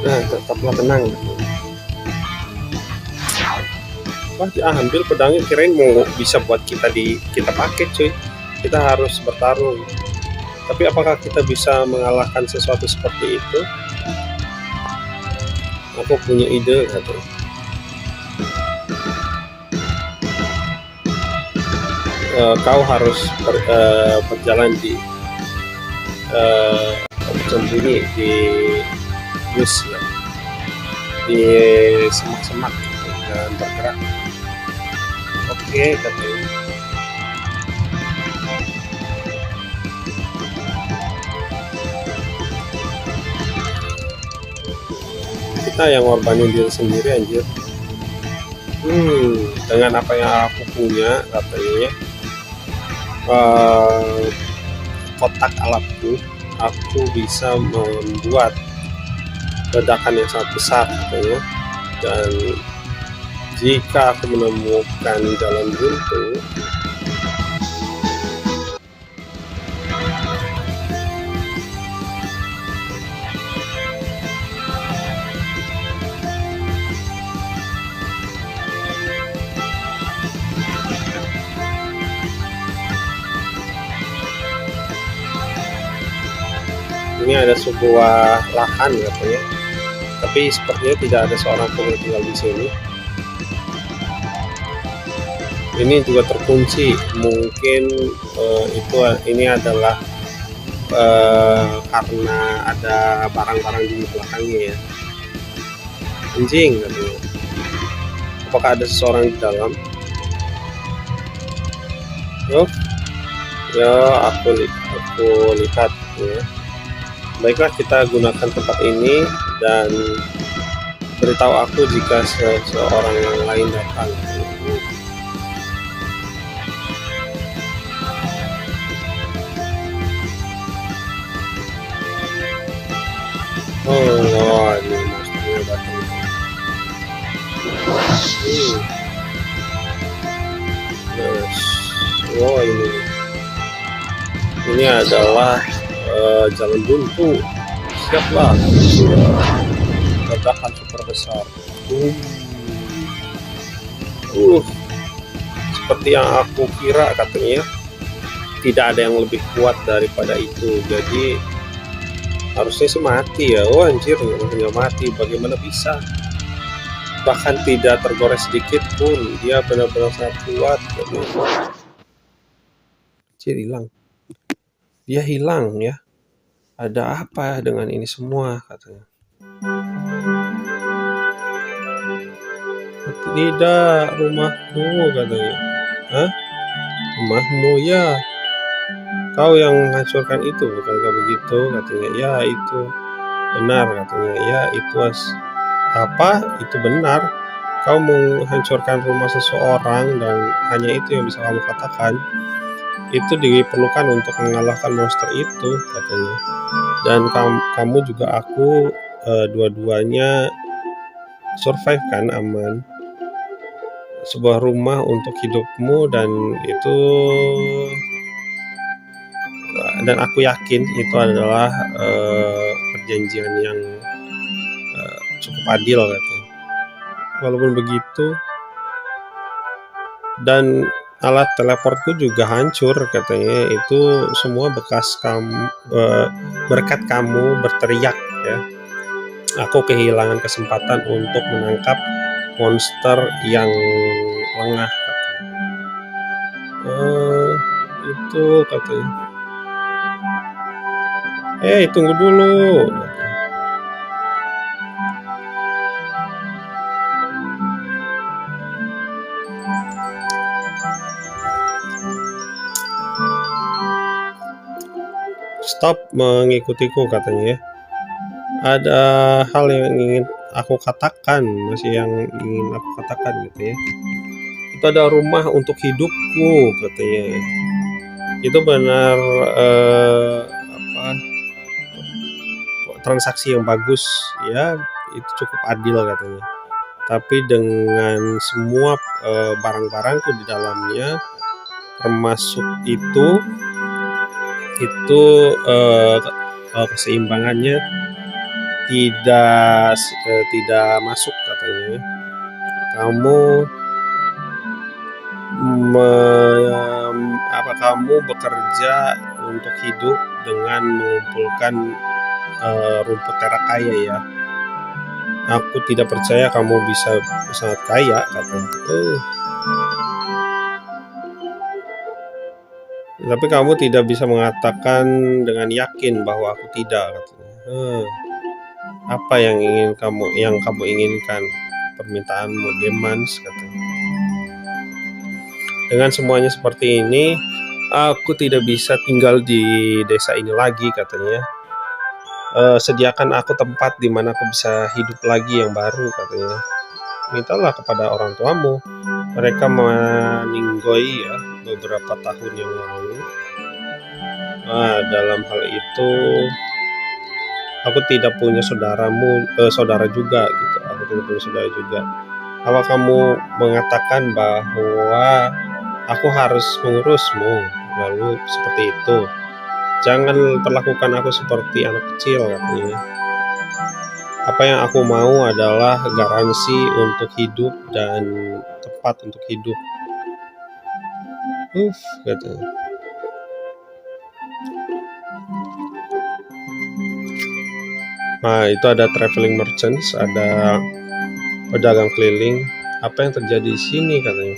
Nah, tetaplah tenang. Wah, diambil pedangnya, kirain mau bisa buat kita pakai cuy. Kita harus bertarung. Tapi apakah kita bisa mengalahkan sesuatu seperti itu? Aku punya ide katanya. Kau harus berjalan di bersembunyi di bus ya, di semak-semak gitu, dan bergerak. Oke katanya. Kita yang ngorbanin diri sendiri anjir. Dengan apa yang aku punya katanya, kotak alatku, aku bisa membuat ledakan yang sangat besar katanya. Dan jika aku menemukan jalan buntu, ini ada sebuah lahan katanya, tapi sepertinya tidak ada seorang pun yang tinggal di sini. Ini juga terkunci, mungkin ini adalah karena ada barang-barang di belakangnya ya. Anjing katanya. Apakah ada seseorang di dalam? Ya, aku lihat ya. Baiklah, kita gunakan tempat ini dan beritahu aku jika seseorang yang lain datang. Oh, ini monsternya datang. Oh, ini adalah jalan buntu. Siaplah, ledakan super besar. Seperti yang aku kira katanya, tidak ada yang lebih kuat daripada itu. Jadi harusnya sih mati ya. Oh anjir, nggak mati, bagaimana bisa? Bahkan tidak tergores sedikit pun, dia benar-benar sangat kuat. Anjir, hilang. Dia hilang ya. Ada apa dengan ini semua katanya? Tidak, rumahku katanya. Hah? Rumahmu ya? Kau yang menghancurkan itu, bukankah begitu katanya? Ya itu benar katanya. Ya itu apa? Itu benar. Kau menghancurkan rumah seseorang dan hanya itu yang bisa kamu katakan. Itu diperlukan untuk mengalahkan monster itu katanya. Dan kamu juga aku dua-duanya survive kan, aman. Sebuah rumah untuk hidupmu dan aku yakin itu adalah perjanjian yang cukup adil katanya. Walaupun begitu, dan alat teleportku juga hancur katanya. Itu semua bekas berkat kamu berteriak ya. Aku kehilangan kesempatan untuk menangkap monster yang lengah katanya. Itu katanya. Tunggu dulu. Stop mengikutiku katanya ya. Ada hal yang ingin aku katakan, gitu ya. Itu ada rumah untuk hidupku katanya. Itu benar transaksi yang bagus, ya itu cukup adil katanya. Tapi dengan semua barang-barangku di dalamnya, termasuk itu keseimbangannya tidak masuk katanya. Kamu kamu bekerja untuk hidup dengan mengumpulkan rumput terakaya ya. Aku tidak percaya kamu bisa sangat kaya katanya. Tapi kamu tidak bisa mengatakan dengan yakin bahwa aku tidak katanya. Apa yang kamu inginkan? Permintaanmu, demands katanya. Dengan semuanya seperti ini, aku tidak bisa tinggal di desa ini lagi katanya. Sediakan aku tempat di mana aku bisa hidup lagi yang baru katanya. Mintalah kepada orang tuamu. Mereka meninggoy ya beberapa tahun yang lalu. Dalam hal itu aku tidak punya saudara juga gitu. Aku tidak punya saudara juga. Apa kamu mengatakan bahwa aku harus mengurusmu? Lalu seperti itu. Jangan perlakukan aku seperti anak kecil katanya. Apa yang aku mau adalah garansi untuk hidup dan tempat untuk hidup. Katanya. Nah, itu ada traveling merchants, ada pedagang keliling. Apa yang terjadi di sini katanya?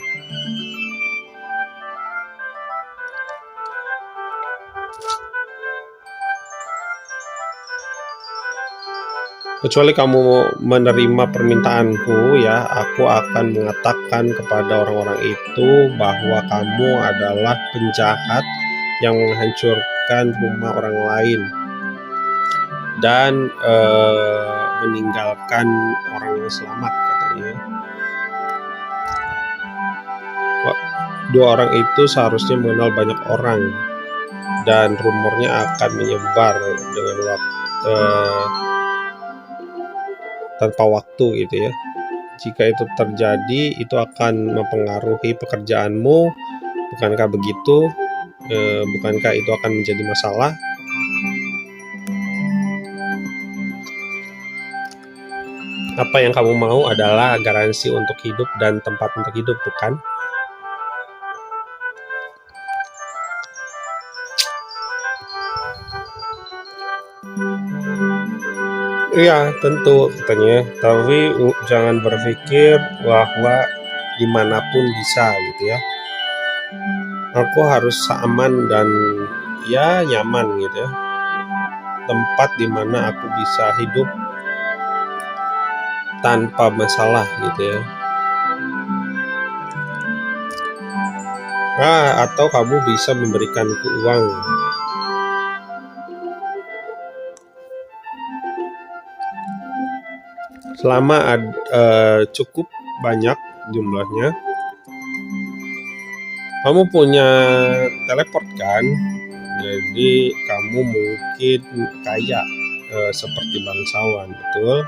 Kecuali kamu menerima permintaanku ya, aku akan mengatakan kepada orang-orang itu bahwa kamu adalah penjahat yang menghancurkan rumah orang lain dan meninggalkan orang yang selamat katanya. Dua orang itu seharusnya mengenal banyak orang dan rumornya akan menyebar dengan tanpa waktu gitu ya. Jika itu terjadi, itu akan mempengaruhi pekerjaanmu. Bukankah begitu? Bukankah itu akan menjadi masalah? Apa yang kamu mau adalah garansi untuk hidup dan tempat untuk hidup, bukan? Iya, tentu katanya. Tapi jangan berpikir bahwa dimanapun bisa gitu ya. Aku harus aman dan ya nyaman gitu ya. Tempat dimana aku bisa hidup tanpa masalah gitu ya. Atau kamu bisa memberikanku uang. Selama cukup banyak jumlahnya. Kamu punya teleport kan? Jadi kamu mungkin kaya seperti bangsawan, betul?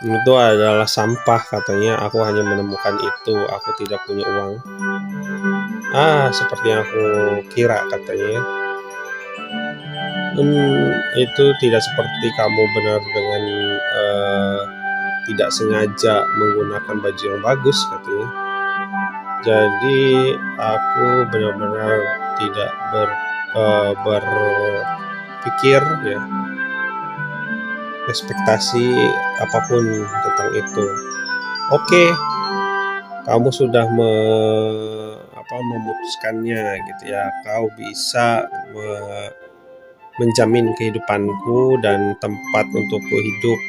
Itu adalah sampah katanya. Aku hanya menemukan itu. Aku tidak punya uang. Seperti yang aku kira katanya. Itu tidak seperti kamu benar dengan tidak sengaja menggunakan baju yang bagus katanya. Jadi aku benar-benar tidak berpikir ya ekspektasi apapun tentang itu. Oke, kamu sudah memutuskannya gitu ya. Kau bisa menjamin kehidupanku dan tempat untukku hidup.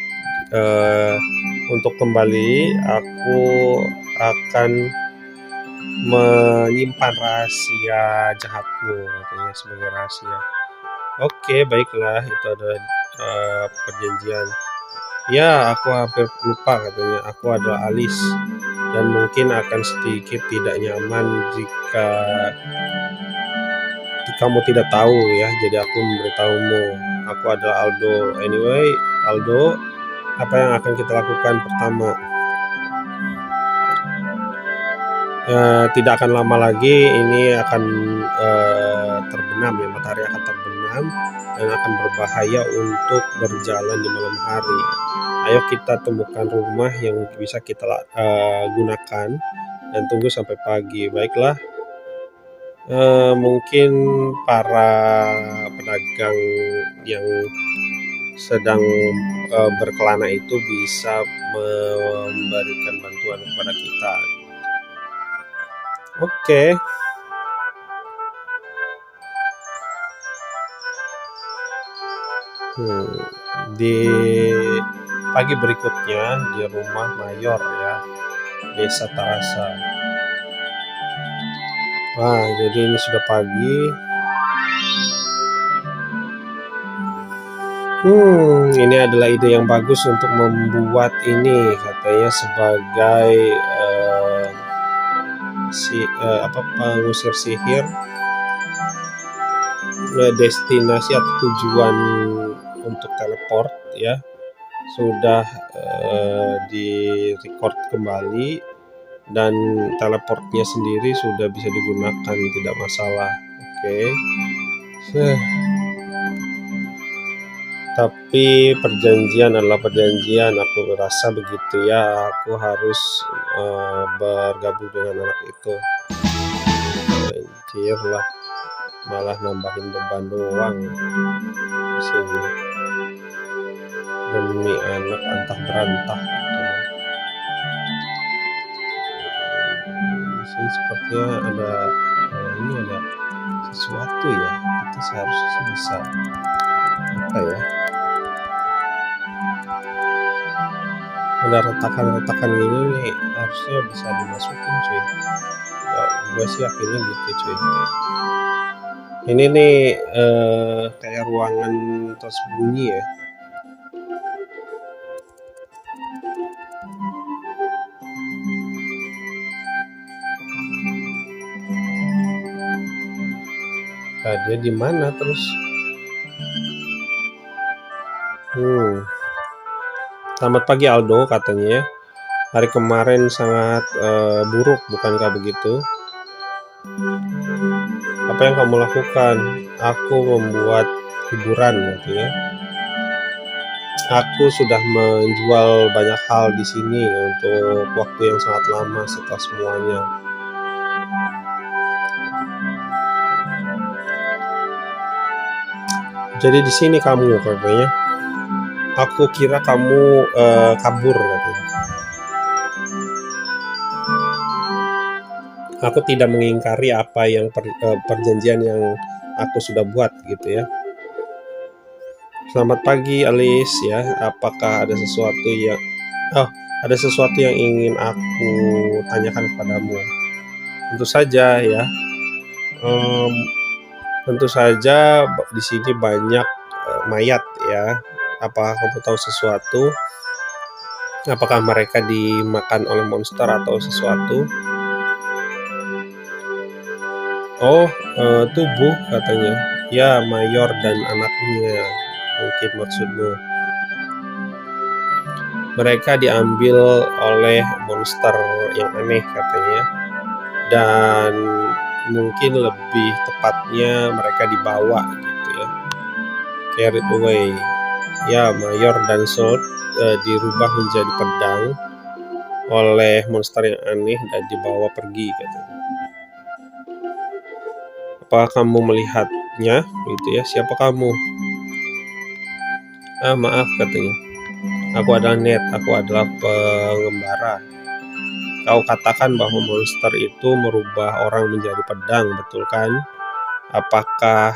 Untuk kembali, aku akan menyimpan rahasia jahatmu katanya sebagai rahasia. Oke, baiklah, itu adalah perjanjian. Ya, aku hampir lupa katanya. Aku adalah Alice dan mungkin akan sedikit tidak nyaman jika kamu tidak tahu ya, jadi aku memberitahumu. Aku adalah Aldo. Anyway, Aldo, apa yang akan kita lakukan pertama? Tidak akan lama lagi ini akan terbenam ya, matahari akan terbenam dan akan berbahaya untuk berjalan di malam hari. Ayo kita temukan rumah yang bisa kita gunakan dan tunggu sampai pagi. Baiklah, mungkin para pedagang yang sedang berkelana itu bisa memberikan bantuan kepada kita. Oke. Di pagi berikutnya di rumah Mayor ya, Desa Tarasa. Wah, jadi ini sudah pagi. Ini adalah ide yang bagus untuk membuat ini katanya sebagai pengusir sihir, destinasi atau tujuan untuk teleport ya, sudah di record kembali dan teleportnya sendiri sudah bisa digunakan, tidak masalah. Oke. Tapi perjanjian adalah perjanjian, aku rasa begitu ya. Aku harus bergabung dengan anak itu. Anjir lah, malah nambahin beban doang di sini. Demi anak antah berantah gitu. Di sini sepertinya ada ini ada sesuatu ya. Kita seharusnya bisa apa ya? Ada retakan-retakan gini nih, harusnya bisa dimasukin cuy. Gue sih akhirnya gitu cuy. Ini nih kayak ruangan tersembunyi ya. Nah, dia di mana terus? Selamat pagi Aldo, katanya ya. Hari kemarin sangat buruk, bukankah begitu? Apa yang kamu lakukan? Aku membuat kuburan, katanya. Aku sudah menjual banyak hal di sini untuk waktu yang sangat lama setelah semuanya. Jadi di sini kamu, katanya. Aku kira kamu kabur, katanya. Aku tidak mengingkari apa yang perjanjian yang aku sudah buat gitu ya. Selamat pagi Alice ya. Apakah ada sesuatu yang ingin aku tanyakan kepadamu? Tentu saja ya. Tentu saja di sini banyak mayat ya. Apakah kamu tahu sesuatu? Apakah mereka dimakan oleh monster atau sesuatu? Oh, tubuh katanya. Ya, Mayor dan anaknya. Mungkin maksudmu. Mereka diambil oleh monster yang aneh katanya. Dan mungkin lebih tepatnya mereka dibawa gitu ya. Carried away. Ya, Mayor dan Sword dirubah menjadi pedang oleh monster yang aneh dan dibawa pergi katanya. Apa kamu melihatnya gitu ya? Siapa kamu? Maaf katanya. Aku adalah Ned, aku adalah pengembara. Kau katakan bahwa monster itu merubah orang menjadi pedang, betul kan? Apakah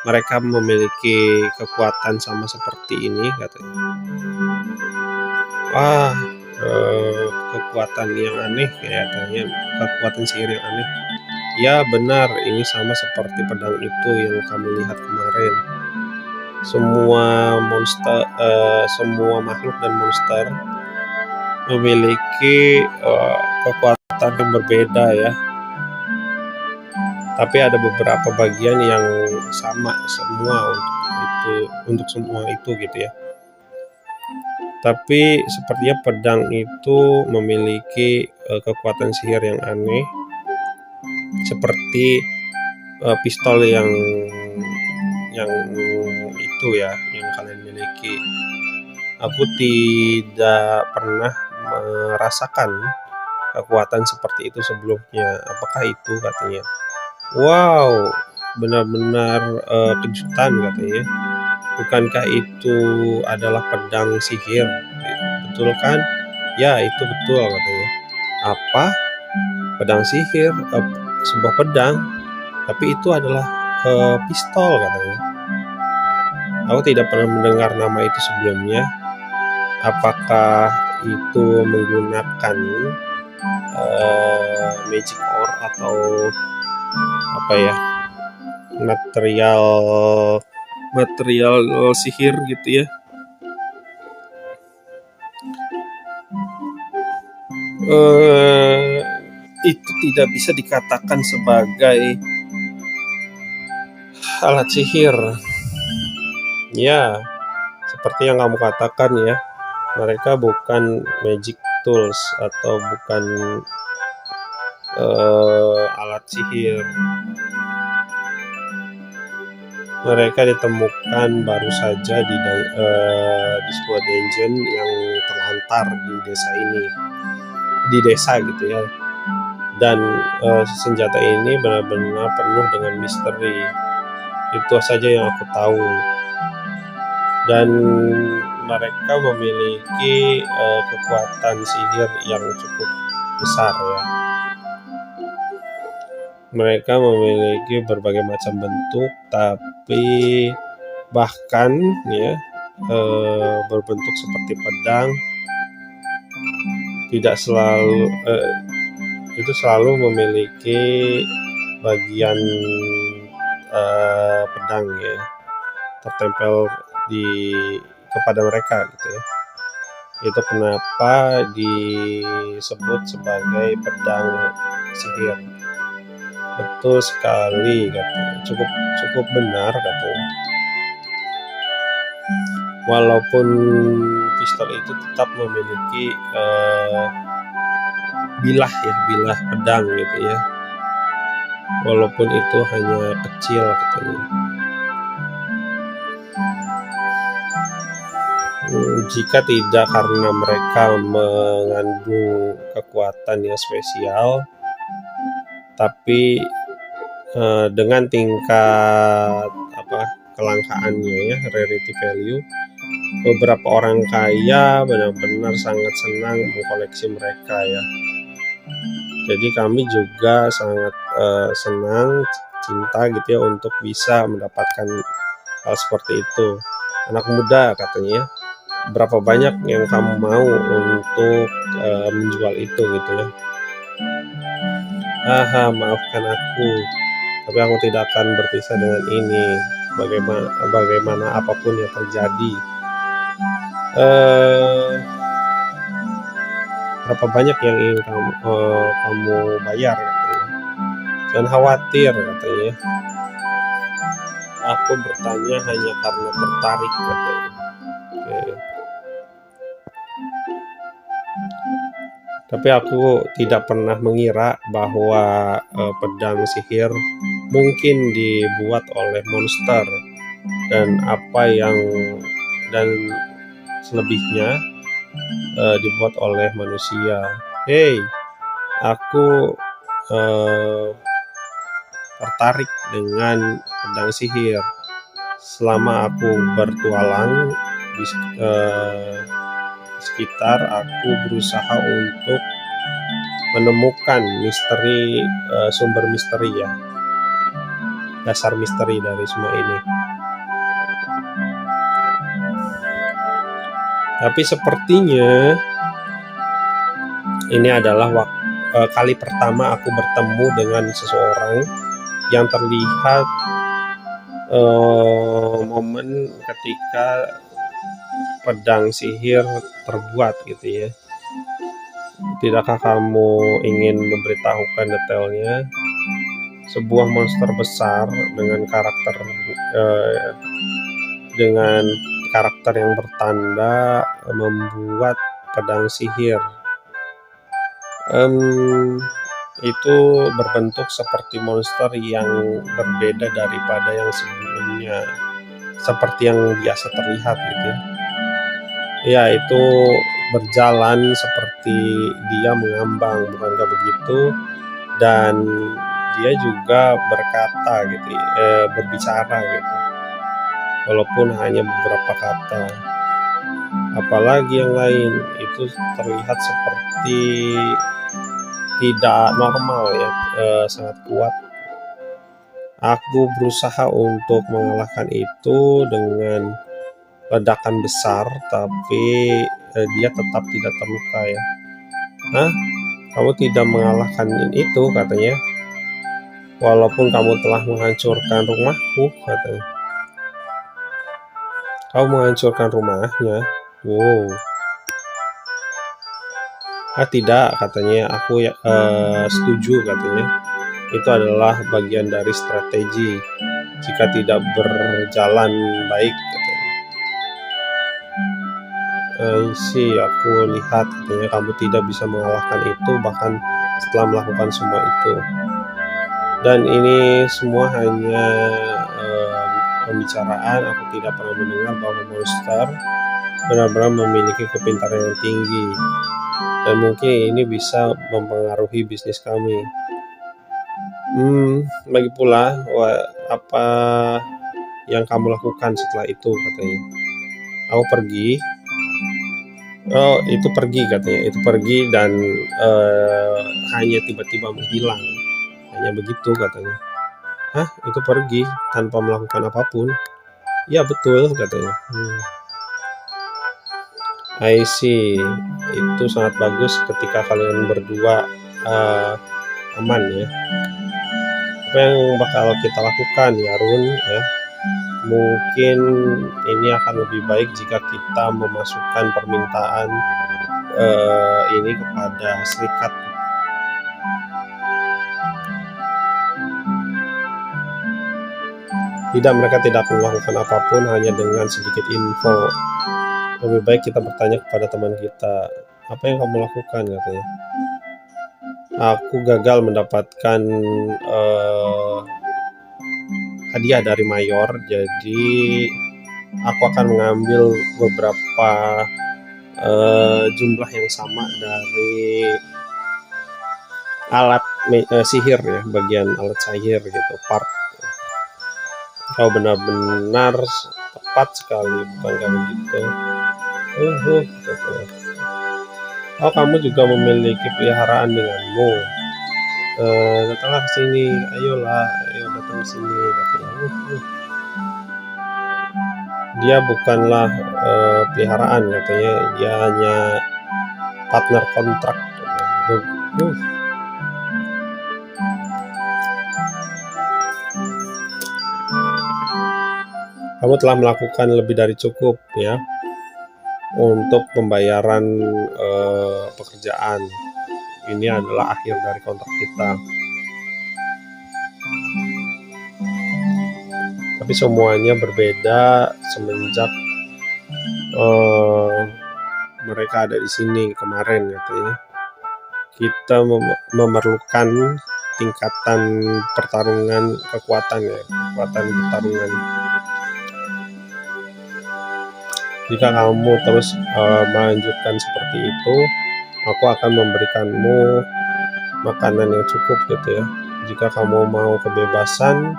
mereka memiliki kekuatan sama seperti ini katanya? Wah, kekuatan yang aneh kayaknya, kekuatan sihir yang aneh. Ya benar, ini sama seperti pedang itu yang kami lihat kemarin. Semua makhluk dan monster memiliki kekuatan yang berbeda ya. tapi ada beberapa bagian yang sama semua untuk semua itu gitu ya. Tapi sepertinya pedang itu memiliki kekuatan sihir yang aneh, seperti pistol yang itu ya, yang kalian miliki. Aku tidak pernah merasakan kekuatan seperti itu sebelumnya. Apakah itu katanya? Wow, benar-benar kejutan katanya. Bukankah itu adalah pedang sihir? Betul kan? Ya, itu betul katanya. Apa? Pedang sihir? Sebuah pedang? Tapi itu adalah pistol katanya. Aku tidak pernah mendengar nama itu sebelumnya. Apakah itu menggunakan magic ore atau apa ya, material sihir gitu ya? Itu tidak bisa dikatakan sebagai alat sihir. Ya, seperti yang kamu katakan ya, mereka bukan magic tools atau bukan alat sihir. Mereka ditemukan baru saja di sebuah dungeon yang terlantar di desa gitu ya. Dan senjata ini benar-benar penuh dengan misteri. Itu saja yang aku tahu. Dan mereka memiliki kekuatan sihir yang cukup besar ya. Mereka memiliki berbagai macam bentuk, tapi bahkan ya berbentuk seperti pedang tidak selalu itu selalu memiliki bagian pedang ya tertempel kepada mereka gitu ya. Itu kenapa disebut sebagai pedang sihir. Betul sekali katanya. Cukup benar katanya. Walaupun pistol itu tetap memiliki bilah pedang gitu ya. Walaupun itu hanya kecil katanya. Jika tidak karena mereka mengandung kekuatan yang spesial, tapi dengan tingkat kelangkaannya ya, rarity value, beberapa orang kaya benar-benar sangat senang mengkoleksi mereka ya. Jadi kami juga sangat senang, cinta gitu ya untuk bisa mendapatkan hal seperti itu. Anak muda katanya ya, berapa banyak yang kamu mau untuk menjual itu gitu ya. Maafkan aku, tapi aku tidak akan berpisah dengan ini. Bagaimana apapun yang terjadi. Berapa banyak yang ingin kamu bayar katanya. Jangan khawatir katanya. Aku bertanya hanya karena tertarik katanya. Okay. Tapi aku tidak pernah mengira bahwa pedang sihir mungkin dibuat oleh monster dan selebihnya dibuat oleh manusia. Hey, aku tertarik dengan pedang sihir. Selama aku bertualang di sekitar, aku berusaha untuk menemukan sumber misteri ya, dasar misteri dari semua ini. Tapi sepertinya ini adalah kali pertama aku bertemu dengan seseorang yang terlihat momen ketika pedang sihir terbuat gitu ya. Tidakkah kamu ingin memberitahukan detailnya? sebuah monster besar dengan dengan karakter yang bertanda membuat pedang sihir. Itu berbentuk seperti monster yang berbeda daripada yang sebelumnya, seperti yang biasa terlihat gitu ya. Ya, itu berjalan seperti dia mengambang, bukankah begitu? Dan dia juga berkata gitu, berbicara gitu, walaupun hanya beberapa kata. Apalagi yang lain, itu terlihat seperti tidak normal ya, sangat kuat. Aku berusaha untuk mengalahkan itu dengan ledakan besar, tapi dia tetap tidak terluka ya. Hah? Kamu tidak mengalahkan itu, katanya. Walaupun kamu telah menghancurkan rumahku, katanya. Kamu menghancurkan rumahnya? Wow. Tidak, katanya. Aku setuju, katanya. Itu adalah bagian dari strategi. Jika tidak berjalan baik, katanya. Aku lihat, katanya, kamu tidak bisa mengalahkan itu bahkan setelah melakukan semua itu. Dan ini semua hanya pembicaraan. Aku tidak pernah mendengar bahwa monster benar-benar memiliki kepintaran yang tinggi. Dan mungkin ini bisa mempengaruhi bisnis kami. Lagi pula, apa yang kamu lakukan setelah itu, katanya. Aku pergi. Oh, itu pergi, katanya. Itu pergi dan hanya tiba-tiba menghilang. Hanya begitu, katanya. Hah? Itu pergi tanpa melakukan apapun? Ya, betul, katanya. I see. Itu sangat bagus ketika kalian berdua aman ya. Apa yang bakal kita lakukan ya, Run ya? Mungkin ini akan lebih baik jika kita memasukkan permintaan ini kepada serikat. Tidak, mereka tidak melakukan apapun hanya dengan sedikit info. Lebih baik kita bertanya kepada teman kita. Apa yang kamu lakukan, katanya? Aku gagal mendapatkan hadiah dari mayor, jadi aku akan mengambil beberapa jumlah yang sama dari alat sihir ya, bagian alat sihir gitu, part. Kau benar-benar tepat sekali, bukankah begitu? Gitu. Oh, kamu juga memiliki peliharaan denganmu. Datanglah ke sini, ayo datang ke sini, katanya. Dia bukanlah peliharaan, katanya. Dia hanya partner kontrak. Kamu telah melakukan lebih dari cukup ya untuk pembayaran pekerjaan. Ini adalah akhir dari kontrak kita. Tapi semuanya berbeda semenjak mereka ada di sini kemarin, katanya. Kita memerlukan tingkatan pertarungan kekuatan pertarungan. Jika kamu terus melanjutkan seperti itu, aku akan memberikanmu makanan yang cukup, gitu ya. Jika kamu mau kebebasan,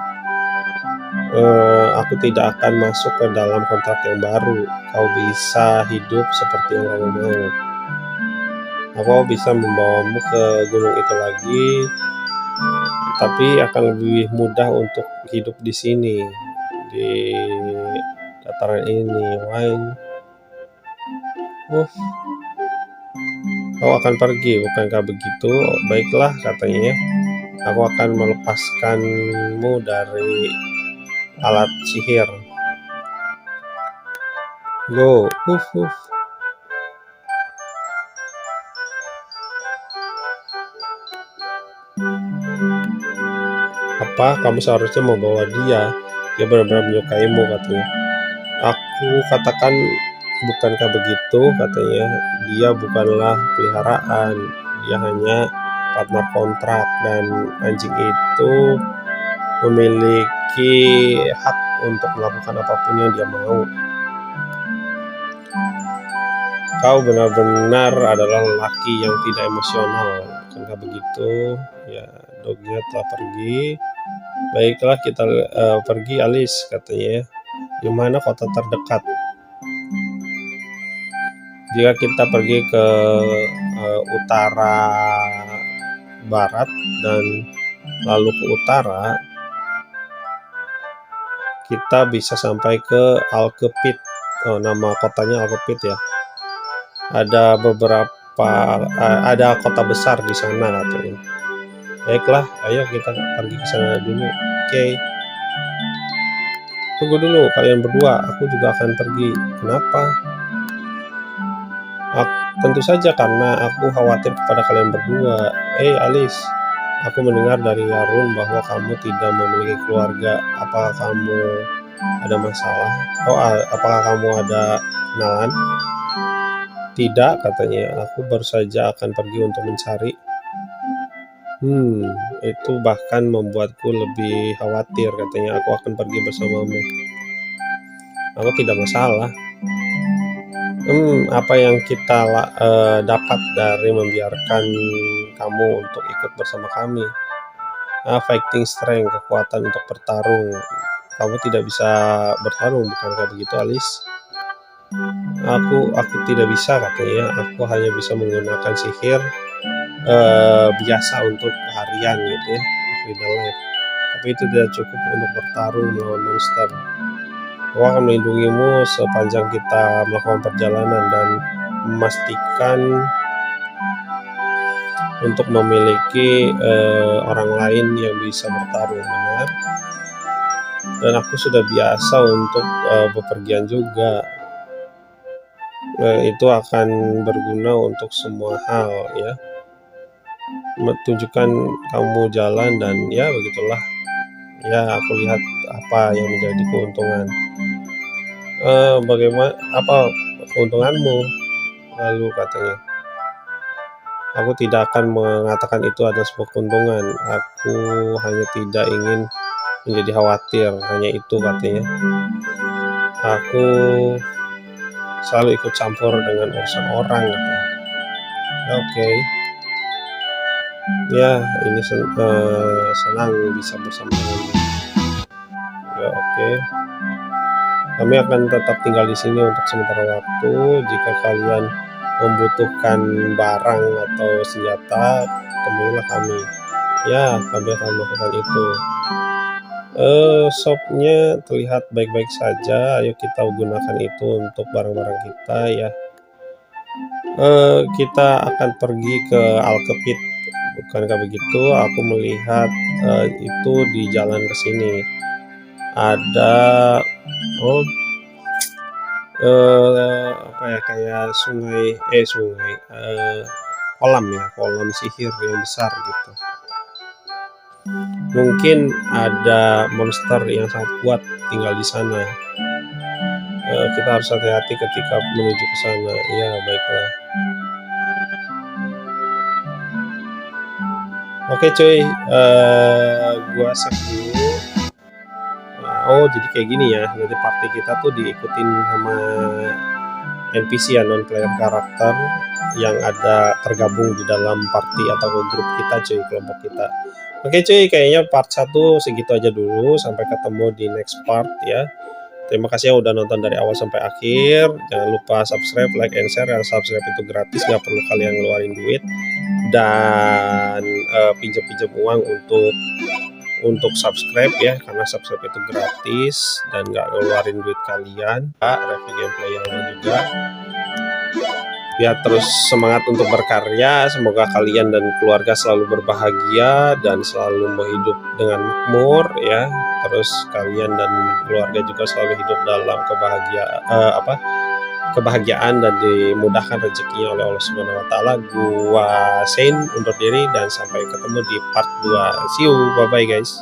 aku tidak akan masuk ke dalam kontrak yang baru. Kau bisa hidup seperti yang kamu mau. Aku bisa membawamu ke gunung itu lagi, tapi akan lebih mudah untuk hidup di sini, di dataran ini. Kau akan pergi, bukankah begitu? Baiklah, katanya. Aku akan melepaskanmu dari alat sihir. Go. apa kamu seharusnya membawa dia. Dia benar-benar menyukaimu," katanya. Aku katakan, "Bukankah begitu?" katanya. "Dia bukanlah peliharaan, dia hanya partner kontrak dan anjing itu memiliki hak untuk melakukan apapun yang dia mau. Kau benar-benar adalah lelaki yang tidak emosional, bukankah begitu?" Ya, dognya telah pergi. "Baiklah, kita pergi, Alice," katanya. "Di mana kota terdekat?" "Jika kita pergi ke utara barat dan lalu ke utara, kita bisa sampai ke Alkepit." Oh, nama kotanya Alkepit ya. Ada ada kota besar di sana katanya. "Baiklah, ayo kita pergi ke sana dulu." "Oke." "Tunggu dulu kalian berdua, aku juga akan pergi." "Kenapa?" Tentu saja karena aku khawatir kepada kalian berdua." Alice, aku mendengar dari Harun bahwa kamu tidak memiliki keluarga. Apakah kamu ada masalah? Apakah kamu ada kenalan?" "Tidak," katanya. "Aku baru saja akan pergi untuk mencari." Itu bahkan membuatku lebih khawatir," katanya. "Aku akan pergi bersamamu." "Aku tidak masalah." Apa yang kita dapat dari membiarkan kamu untuk ikut bersama kami?" Fighting strength, kekuatan untuk bertarung. Kamu tidak bisa bertarung, bukankah begitu, Alice?" Aku tidak bisa," katanya. "Aku hanya bisa menggunakan sihir biasa untuk harian gitu ya, everyday life. Tapi itu tidak cukup untuk bertarung melawan monster. Aku akan melindungimu sepanjang kita melakukan perjalanan dan memastikan untuk memiliki orang lain yang bisa bertarung, benar. Dan aku sudah biasa untuk bepergian juga. Itu akan berguna untuk semua hal ya. Tunjukkan kamu jalan dan ya begitulah. Ya, aku lihat apa yang menjadi keuntungan. Bagaimana? Apa keuntunganmu? Lalu katanya. "Aku tidak akan mengatakan itu adalah sebuah keuntungan. Aku hanya tidak ingin menjadi khawatir, hanya itu," katanya. "Aku selalu ikut campur dengan urusan orang," katanya. "Oke. Ya, ini senang bisa bersama denganmu." "Ya, oke. Kami akan tetap tinggal di sini untuk sementara waktu. Jika kalian membutuhkan barang atau senjata, temuilah kami." "Ya, kami akan melakukan itu." Shopnya terlihat baik-baik saja. Ayo kita gunakan itu untuk barang-barang kita ya." Kita akan pergi ke Alkepit, bukankah begitu? Aku melihat itu di jalan ke sini. Ada apa ya, kayak kolam ya, kolam sihir yang besar gitu. Mungkin ada monster yang sangat kuat tinggal di sana. Kita harus hati-hati ketika menuju ke sana. Ya, baiklah. Oke cuy, gua save dulu. Jadi kayak gini ya. Jadi party kita tuh diikutin sama NPC ya, non player karakter yang ada tergabung di dalam party atau grup kita cuy, kelompok kita. Oke cuy, kayaknya part 1 segitu aja dulu. Sampai ketemu di next part ya. Terima kasih yang udah nonton dari awal sampai akhir. Jangan lupa subscribe, like, and share. Yang subscribe itu gratis, gak perlu kalian ngeluarin duit dan pinjam-pinjam uang untuk subscribe ya, karena subscribe itu gratis dan gak ngeluarin duit kalian. Review gameplay yang lain juga. Biar terus semangat untuk berkarya. Semoga kalian dan keluarga selalu berbahagia dan selalu hidup dengan makmur ya. Terus kalian dan keluarga juga selalu hidup dalam kebahagiaan dan dimudahkan rezekinya oleh Allah Subhanahu wa taala. Gua Sein undur diri dan sampai ketemu di part 2. See you, bye bye guys.